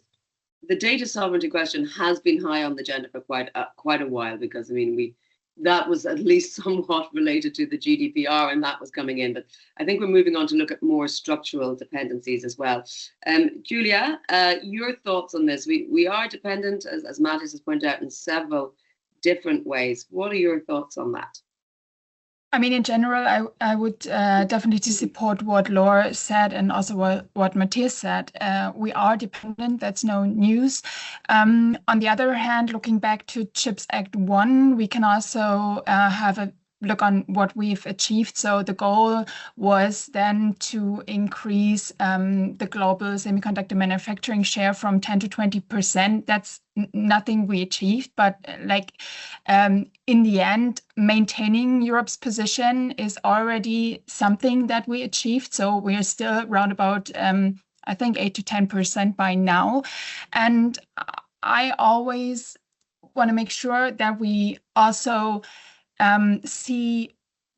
The data sovereignty question has been high on the agenda for quite a while, because I mean that was at least somewhat related to the GDPR, and that was coming in. But I think we're moving on to look at more structural dependencies as well. Julia, your thoughts on this? We are dependent, as Matthias has pointed out, in several different ways. What are your thoughts on that? I mean, in general, I would definitely support what Laura said, and also what Matthias said. We are dependent, that's no news. On the other hand, looking back to CHIPS Act 1, we can also have a look on what we've achieved. So the goal was then to increase the global semiconductor manufacturing share from 10 to 20%. That's nothing we achieved, but in the end, maintaining Europe's position is already something that we achieved. So we are still around about, I think, 8 to 10% by now. And I always want to make sure that we also see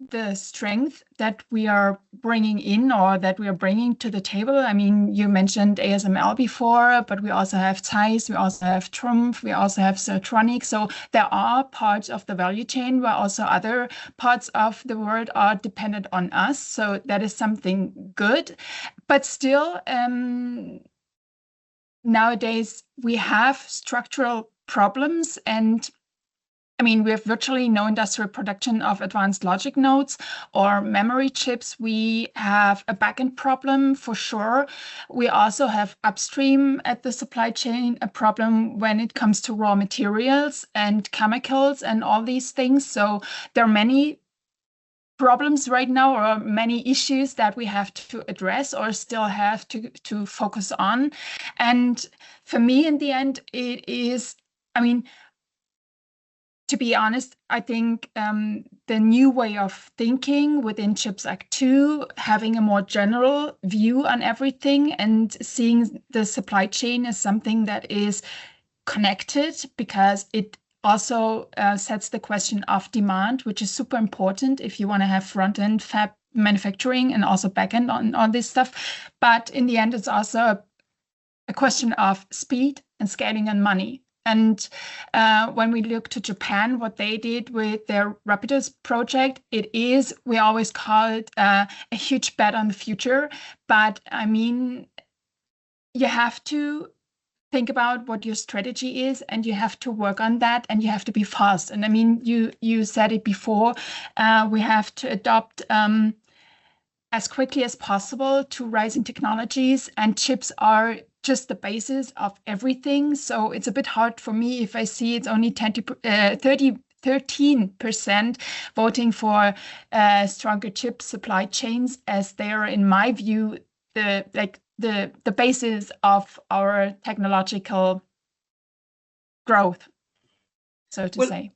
the strength that we are bringing in, or that we are bringing to the table. I mean, you mentioned ASML before, but we also have Zeiss, we also have Trumpf, we also have Siltronic. So there are parts of the value chain where also other parts of the world are dependent on us. So that is something good. But still, nowadays we have structural problems, and I mean, we have virtually no industrial production of advanced logic nodes or memory chips. We have a backend problem for sure. We also have upstream at the supply chain a problem when it comes to raw materials and chemicals and all these things. So there are many problems right now, or many issues that we have to address or still have to focus on. And for me, in the end, it is, I mean, to be honest, I think the new way of thinking within CHIPS Act 2, having a more general view on everything and seeing the supply chain as something that is connected, because it also sets the question of demand, which is super important if you want to have front-end fab manufacturing and also back-end on this stuff. But in the end, it's also a question of speed and scaling and money. And when we look to Japan, what they did with their Rapidus project, we always call it a huge bet on the future. But I mean, you have to think about what your strategy is, and you have to work on that, and you have to be fast. And I mean, you said it before, we have to adopt as quickly as possible to rising technologies, and chips are just the basis of everything. So it's a bit hard for me if I see it's only 13% voting for stronger chip supply chains, as they are, in my view, the basis of our technological growth, so to say.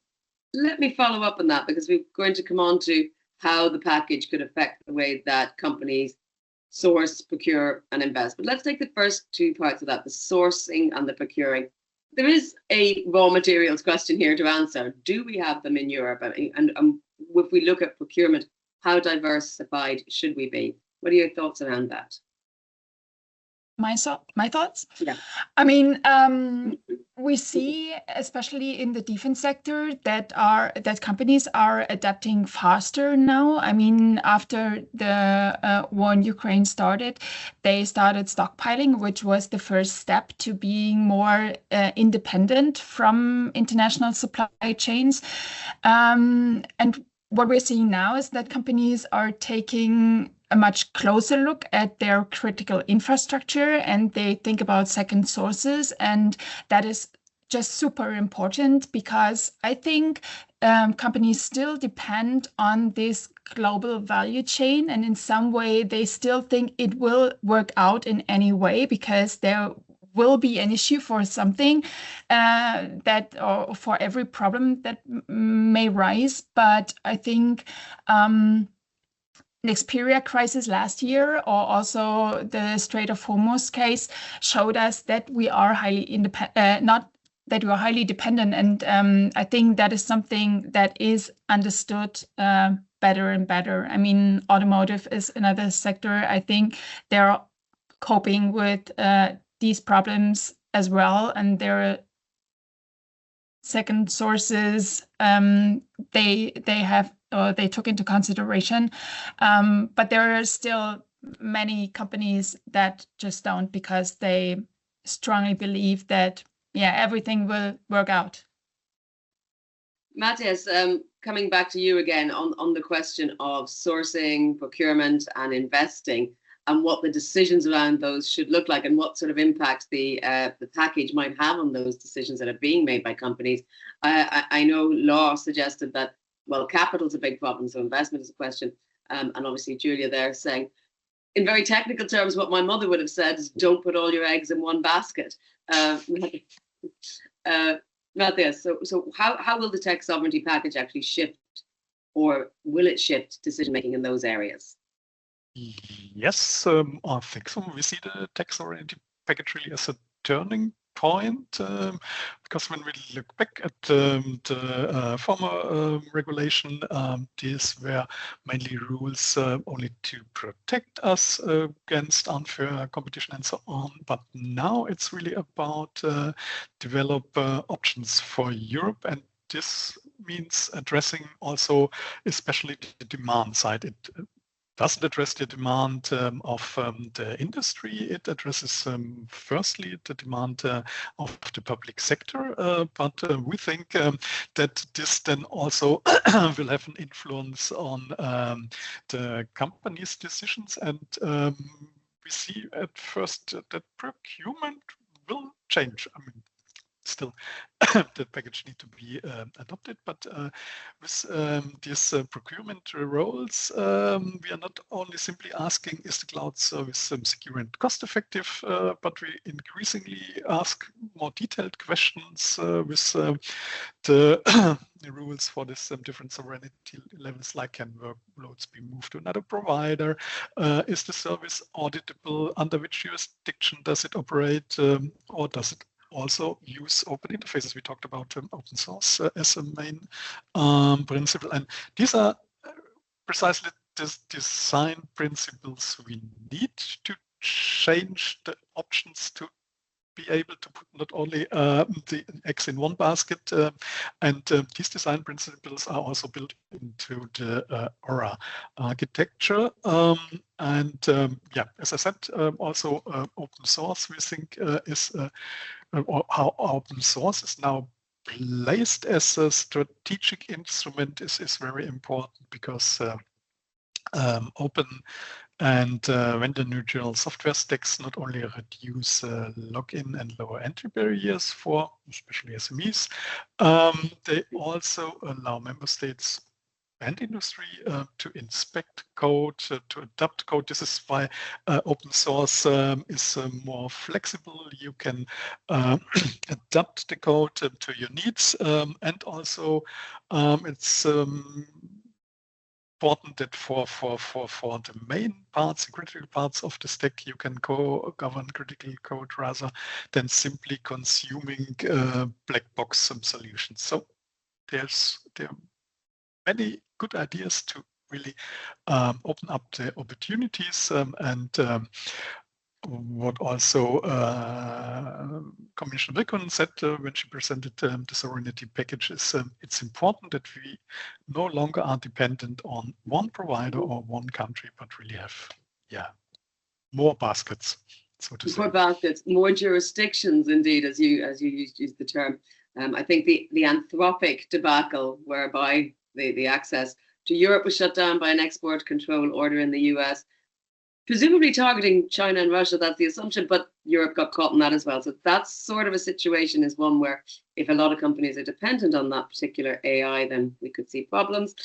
Let me follow up on that, because we're going to come on to how the package could affect the way that companies source, procure, and invest. But let's take the first two parts of that, the sourcing and the procuring. There is a raw materials question here to answer. Do we have them in Europe? And if we look at procurement, how diversified should we be? What are your thoughts around that? My thoughts? Yeah. I mean, we see, especially in the defense sector, that companies are adapting faster now. I mean, after the war in Ukraine started, they started stockpiling, which was the first step to being more independent from international supply chains. And what we're seeing now is that companies are taking a much closer look at their critical infrastructure, and they think about second sources. And that is just super important, because I think companies still depend on this global value chain, and in some way they still think it will work out in any way, because there will be an issue for something or for every problem that may rise. But I think the Xperia crisis last year, or also the Strait of Hormuz case, showed us that we are highly independent, not that we are highly dependent. And I think that is something that is understood better and better. I mean, automotive is another sector. I think they're coping with these problems as well, and their second sources they took into consideration, but there are still many companies that just don't, because they strongly believe that everything will work out. Matthias, coming back to you again on the question of sourcing, procurement, and investing, and what the decisions around those should look like, and what sort of impact the package might have on those decisions that are being made by companies. I know Laura suggested that, well, capital is a big problem, so investment is a question. And obviously Julia there saying, in very technical terms, what my mother would have said is, don't put all your eggs in one basket. Matthias, so how will the tech sovereignty package actually shift, or will it shift decision-making in those areas? Yes, I think so. We see the tech sovereignty package really as a turning point, because when we look back at the former regulation, these were mainly rules only to protect us against unfair competition and so on. But now it's really about develop options for Europe, and this means addressing also especially the demand side. It doesn't address the demand of the industry. It addresses firstly the demand of the public sector, but we think that this then also will have an influence on the company's decisions, and we see at first that procurement will change. I mean, still the package need to be adopted, but with these procurement roles, we are not only simply asking, is the cloud service secure and cost effective, but we increasingly ask more detailed questions with the rules for this different sovereignty levels, like can workloads be moved to another provider? Is the service auditable? Under which jurisdiction does it operate? Or does it also use open interfaces? We talked about open source as a main principle, and these are precisely the design principles we need to change the options to be able to put not only the eggs in one basket, and these design principles are also built into the Aura architecture. And yeah, as I said, also open source we think is or how open source is now placed as a strategic instrument is very important, because open and vendor-neutral software stacks not only reduce login and lower entry barriers for especially SMEs, they also allow member states and industry to inspect code, to adapt code. This is why open source is more flexible. You can adapt the code to your needs, and also it's important that for the main parts, the critical parts of the stack, you can govern critical code rather than simply consuming black box solutions. So there are many good ideas to really open up the opportunities, and what also Commissioner Rickon said when she presented the sovereignty package is it's important that we no longer are dependent on one provider or one country, but really have more baskets, so to say. More baskets, more jurisdictions, indeed, as you used the term. I think the Anthropic debacle, whereby the access to Europe was shut down by an export control order in the US, presumably targeting China and Russia, that's the assumption, but Europe got caught in that as well. So that sort of a situation is one where if a lot of companies are dependent on that particular AI, then we could see problems.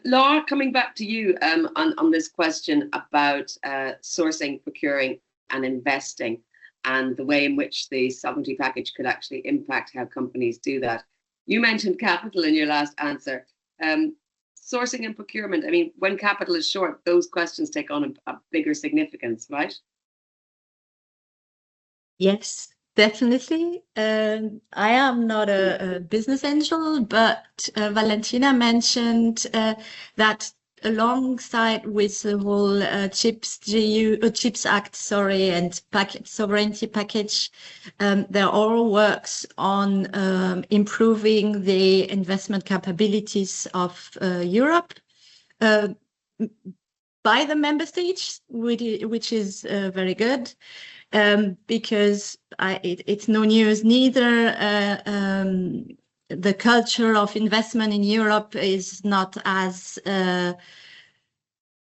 Laura, coming back to you on this question about sourcing, procuring and investing, and the way in which the sovereignty package could actually impact how companies do that. You mentioned capital in your last answer. Sourcing and procurement, I mean, when capital is short, those questions take on a bigger significance, right? Yes, definitely. I am not a business angel, but Valentina mentioned that alongside with the whole CHIPS Act, and sovereignty package, there are all works on improving the investment capabilities of Europe by the member states, which is very good, because it's no news neither. The culture of investment in Europe is not as how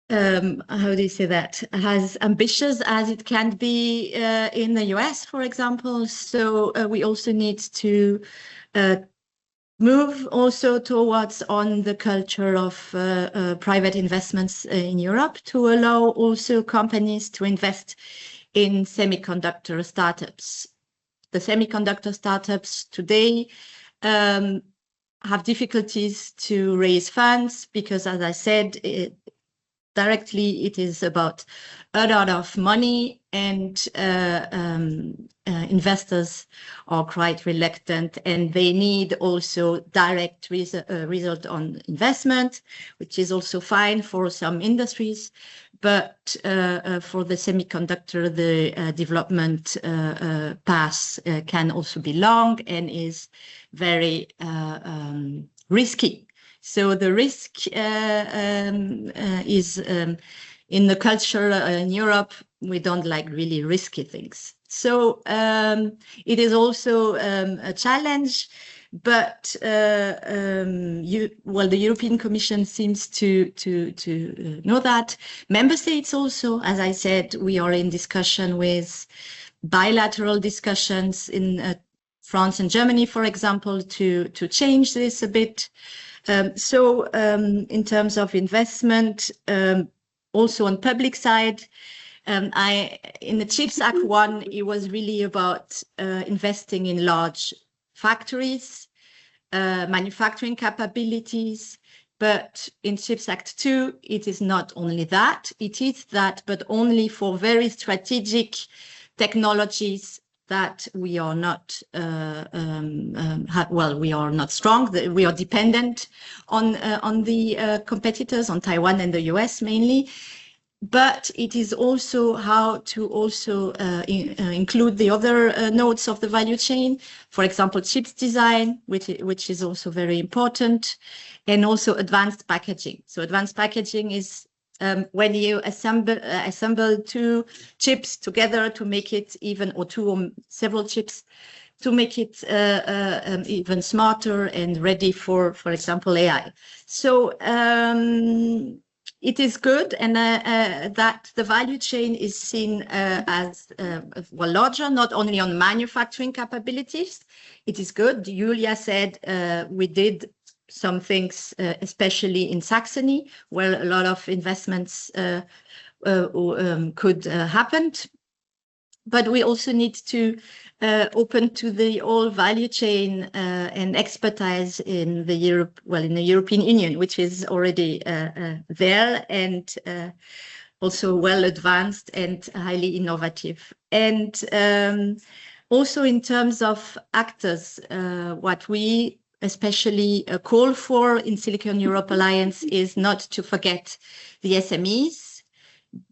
do you say that, as ambitious as it can be in the US, for example. So we also need to move also towards on the culture of private investments in Europe, to allow also companies to invest in semiconductor startups. The semiconductor startups today have difficulties to raise funds because, as I said, directly it is about a lot of money, and investors are quite reluctant, and they need also direct result on investment, which is also fine for some industries. But for the semiconductor, the development path can also be long and is very risky. So the risk is in the culture in Europe, we don't like really risky things. So it is also a challenge, but the European Commission seems to know that. Member states also, as I said, we are in discussion with bilateral discussions in France and Germany, for example, to change this a bit. In terms of investment, also on public side, in the CHIPS Act 1, it was really about investing in large factories, manufacturing capabilities. But in CHIPS Act 2, it is not only that, it is that, but only for very strategic technologies that we are not we are not strong. We are dependent on the competitors, on Taiwan and the US mainly. But it is also how to also include the other nodes of the value chain. For example, chips design, which is also very important, and also advanced packaging. So advanced packaging is when you assemble two chips together to make it even, or two or several chips to make it even smarter and ready for example, AI. So it is good, and that the value chain is seen as larger, not only on manufacturing capabilities. It is good. Julia said we did some things, especially in Saxony, where a lot of investments could happen. But we also need to open to the whole value chain and expertise in the European Union, which is already there and also well advanced and highly innovative. And also in terms of actors, what we especially call for in Silicon Europe Alliance is not to forget the SMEs.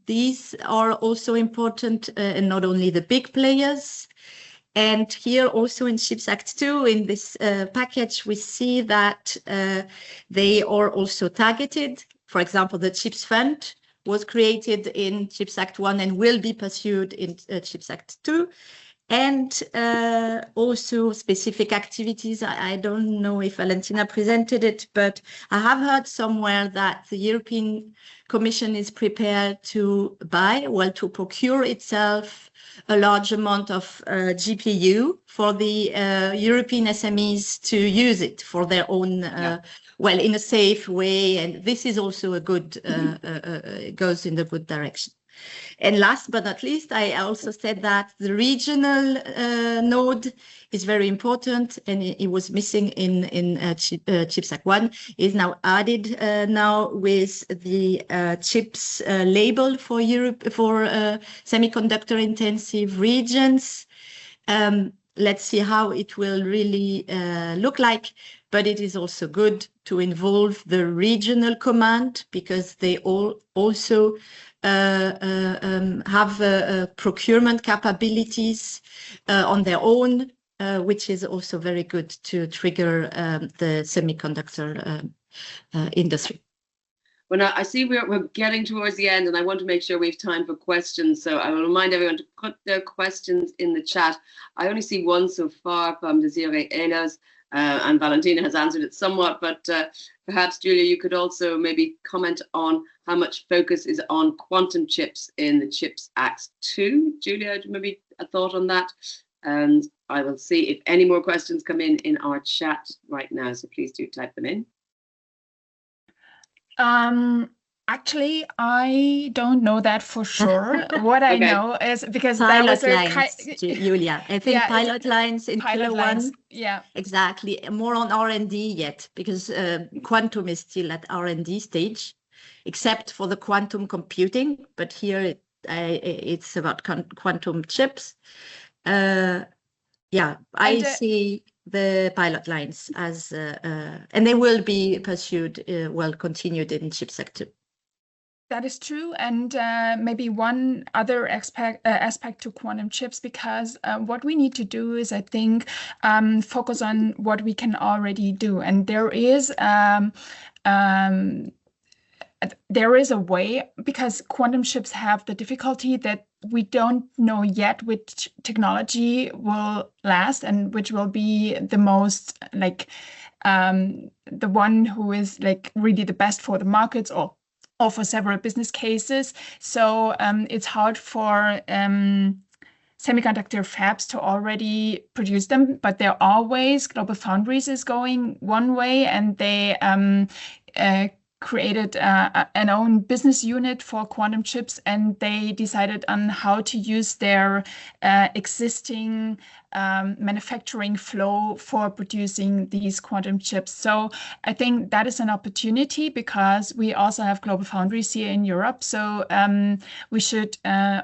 These are also important, and not only the big players. And here also in CHIPS Act 2, in this package, we see that they are also targeted. For example, the CHIPS Fund was created in CHIPS Act 1 and will be pursued in CHIPS Act 2. And also specific activities. I don't know if Valentina presented it, but I have heard somewhere that the European Commission is prepared to to procure itself a large amount of GPU for the European SMEs to use it for their own, in a safe way. And this is also a good, goes in the good direction. And last but not least, I also said that the regional node is very important, and it was missing in CHIPS Act 1, is now added now with the CHIPS label for Europe, for semiconductor intensive regions. Let's see how it will really look like, but it is also good to involve the regional command, because they all also have procurement capabilities on their own, which is also very good to trigger the semiconductor industry. Well, now I see we're getting towards the end, and I want to make sure we have time for questions. So I will remind everyone to put their questions in the chat. I only see one so far from Desiree Ehlers, and Valentina has answered it somewhat, but perhaps, Julia, you could also maybe comment on how much focus is on quantum chips in the CHIPS Act 2. Julia, maybe a thought on that? And I will see if any more questions come in our chat right now, so please do type them in. Actually, I don't know that for sure. What I know is because that was Julia. I think pilot lines in pilot Pillar lines. 1. Yeah, exactly. More on R&D yet, because quantum is still at R&D stage, except for the quantum computing. But here it's about quantum chips. Yeah, I see the pilot lines as, and they will be pursued, continued in chip sector. That is true, and maybe one other aspect to quantum chips, because what we need to do is, I think, focus on what we can already do, and there is a way, because quantum chips have the difficulty that we don't know yet which technology will last and which will be the most the one who is really the best for the markets or for several business cases. So it's hard for semiconductor fabs to already produce them, but there are ways. Global Foundries is going one way, and they created an own business unit for quantum chips, and they decided on how to use their existing manufacturing flow for producing these quantum chips. So I think that is an opportunity, because we also have Global Foundries here in Europe. So we should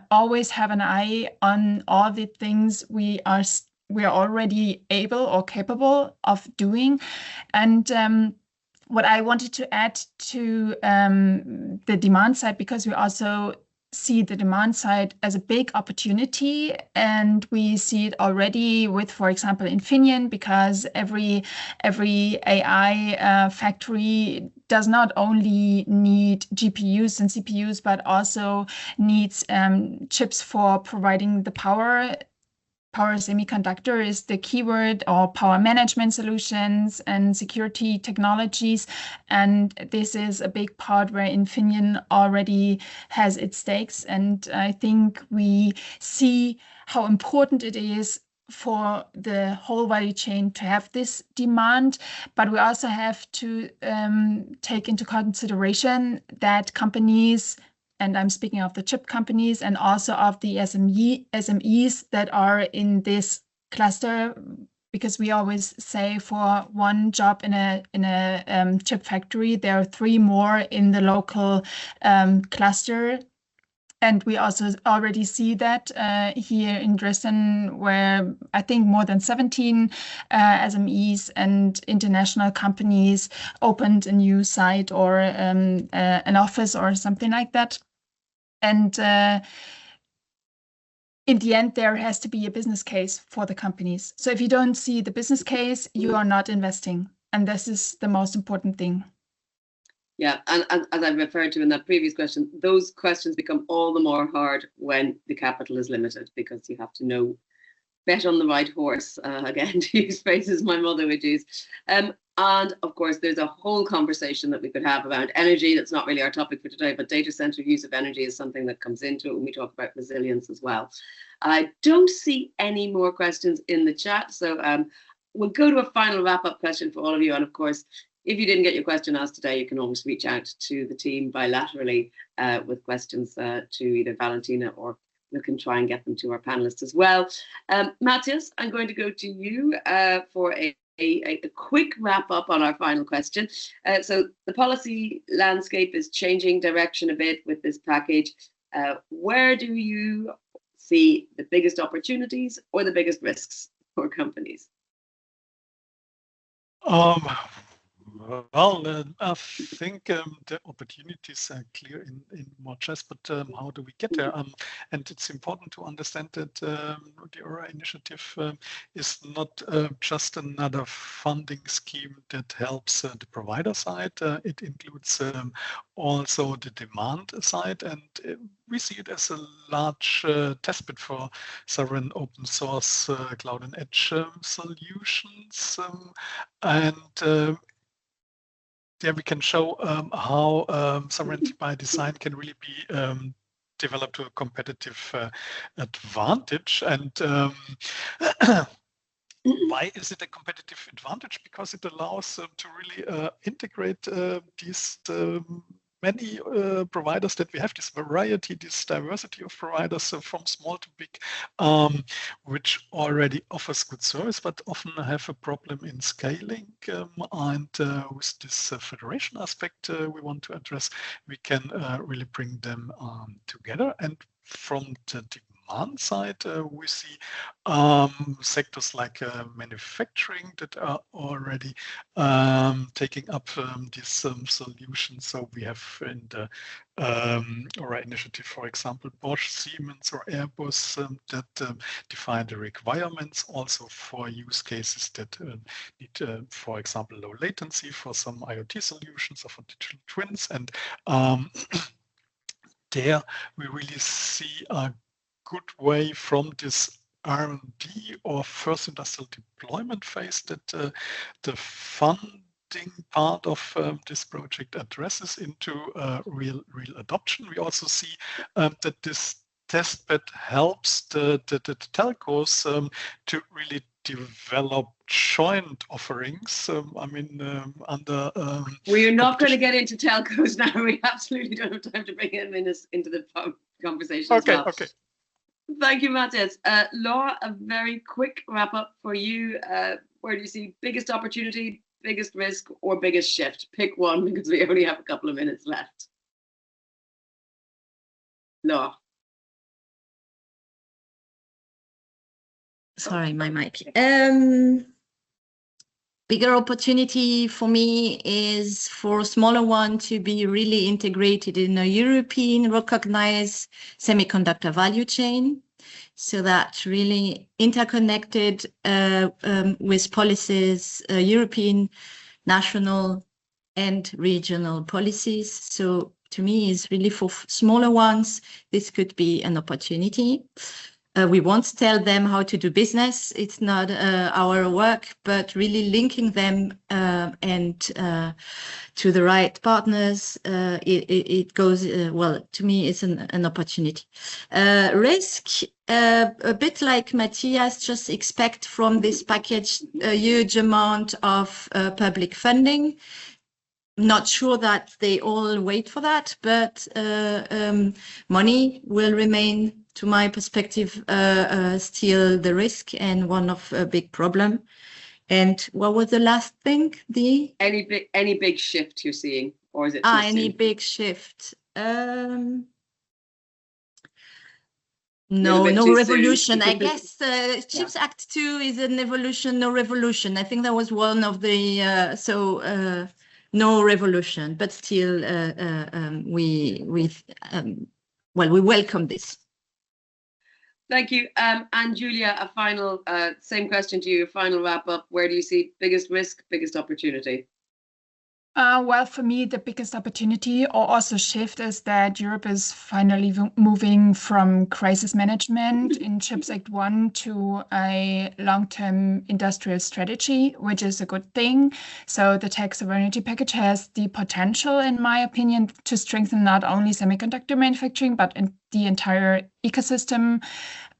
always have an eye on all the things we are already able or capable of doing. And what I wanted to add to the demand side, because we also see the demand side as a big opportunity, and we see it already with, for example, Infineon, because every AI factory does not only need GPUs and CPUs, but also needs chips for providing the power. Power semiconductor is the keyword, or power management solutions and security technologies. And this is a big part where Infineon already has its stakes. And I think we see how important it is for the whole value chain to have this demand. But we also have to take into consideration that companies, and I'm speaking of the chip companies and also of the SMEs that are in this cluster, because we always say for one job in a chip factory, there are 3 more in the local cluster. And we also already see that here in Dresden, where I think more than 17 SMEs and international companies opened a new site or an office or something like that. And in the end, there has to be a business case for the companies. So if you don't see the business case, you are not investing. And this is the most important thing. Yeah, and as I referred to in that previous question, those questions become all the more hard when the capital is limited, because you have to bet on the right horse, again, to use phrases my mother would use. And of course, there's a whole conversation that we could have about energy. That's not really our topic for today, but data center use of energy is something that comes into it when we talk about resilience as well. I don't see any more questions in the chat, so we'll go to a final wrap-up question for all of you. And of course, if you didn't get your question asked today, you can always reach out to the team bilaterally with questions to either Valentina, or we can try and get them to our panelists as well. Matthias, I'm going to go to you for a quick wrap up on our final question. So the policy landscape is changing direction a bit with this package. Where do you see the biggest opportunities or the biggest risks for companies? Well, I think the opportunities are clear in more chess, but how do we get there? And it's important to understand that the Aura initiative is not just another funding scheme that helps the provider side. It includes also the demand side, and we see it as a large testbed for sovereign open source cloud and edge solutions. And there we can show how sovereignty by design can really be developed to a competitive advantage. And why is it a competitive advantage? Because it allows to really integrate these many providers that we have, this variety, this diversity of providers from small to big, which already offers good service, but often have a problem in scaling. And with this federation aspect we want to address, we can really bring them together. And from the demand side, we see sectors like manufacturing that are already taking up these solutions. So we have in the Aura initiative, for example, Bosch, Siemens, or Airbus that define the requirements also for use cases that need, for example, low latency for some IoT solutions or for digital twins. And there we really see a good way from this R&D or first industrial deployment phase that the funding part of this project addresses into real adoption. We also see that this testbed helps the telcos to really develop joint offerings. I mean, under we're not going to get into telcos now. We absolutely don't have time to bring him into the conversation as well. Okay. Thank you, Matthias. Laura, a very quick wrap up for you. Where do you see biggest opportunity, biggest risk, or biggest shift? Pick one because we only have a couple of minutes left. Laura. Sorry, my mic. Bigger opportunity for me is for a smaller one to be really integrated in a European recognized semiconductor value chain. So that really interconnected with policies, European, national, and regional policies. So to me, it's really for smaller ones, this could be an opportunity. We won't tell them how to do business. It's not our work, but really linking them and to the right partners. It goes, well, to me, it's an opportunity. Risk, a bit like Matthias, just expect from this package a huge amount of public funding. Not sure that they all wait for that, but money will remain, to my perspective, still the risk and one of a big problem. And what was the last thing? Any big shift you're seeing, or is it too any soon? big shift? No revolution. I guess Chips Act 2 is an evolution, no revolution. I think that was one of the no revolution, but still we welcome this. Thank you. And Julia, a final, same question to you, a final wrap up. Where do you see biggest risk, biggest opportunity? Well, for me, the biggest opportunity or also shift is that Europe is finally moving from crisis management in CHIPS Act 1 to a long-term industrial strategy, which is a good thing. So the tech sovereignty package has the potential, in my opinion, to strengthen not only semiconductor manufacturing, but in the entire ecosystem.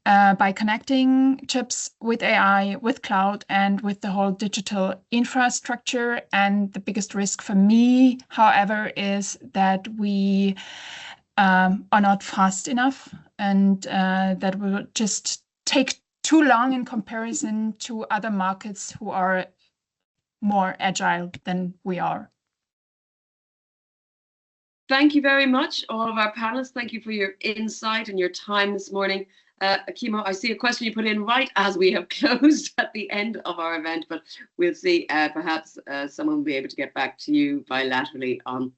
By connecting chips with AI, with cloud, and with the whole digital infrastructure. And the biggest risk for me, however, is that we are not fast enough and that will just take too long in comparison to other markets who are more agile than we are. Thank you very much, all of our panelists. Thank you for your insight and your time this morning. Kimo, I see a question you put in right as we have closed at the end of our event, but we'll see. Perhaps someone will be able to get back to you bilaterally on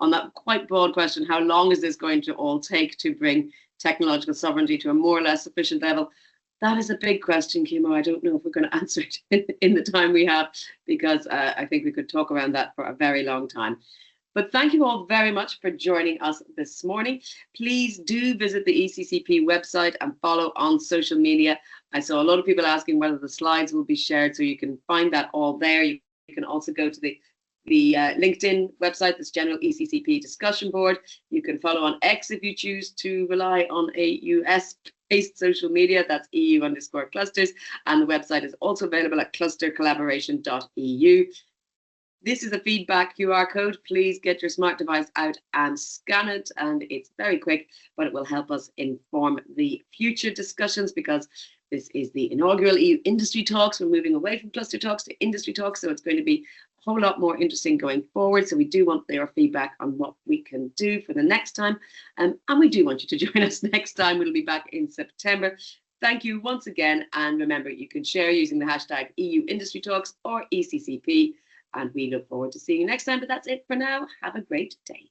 that quite broad question. How long is this going to all take to bring technological sovereignty to a more or less sufficient level? That is a big question, Kimo. I don't know if we're going to answer it in the time we have, because I think we could talk around that for a very long time. But thank you all very much for joining us this morning. Please do visit the ECCP website and follow on social media. I saw a lot of people asking whether the slides will be shared, so you can find that all there. You can also go to the LinkedIn website, this general ECCP discussion board. You can follow on X if you choose to rely on a US-based social media. That's EU_clusters. And the website is also available at clustercollaboration.eu. This is a feedback QR code. Please get your smart device out and scan it. And it's very quick, but it will help us inform the future discussions, because this is the inaugural EU industry talks. We're moving away from cluster talks to industry talks. So it's going to be whole lot more interesting going forward. So we do want your feedback on what we can do for the next time. And we do want you to join us next time. We'll be back in September. Thank you once again. And remember, you can share using the hashtag EU Industry Talks or ECCP. And we look forward to seeing you next time. But that's it for now. Have a great day.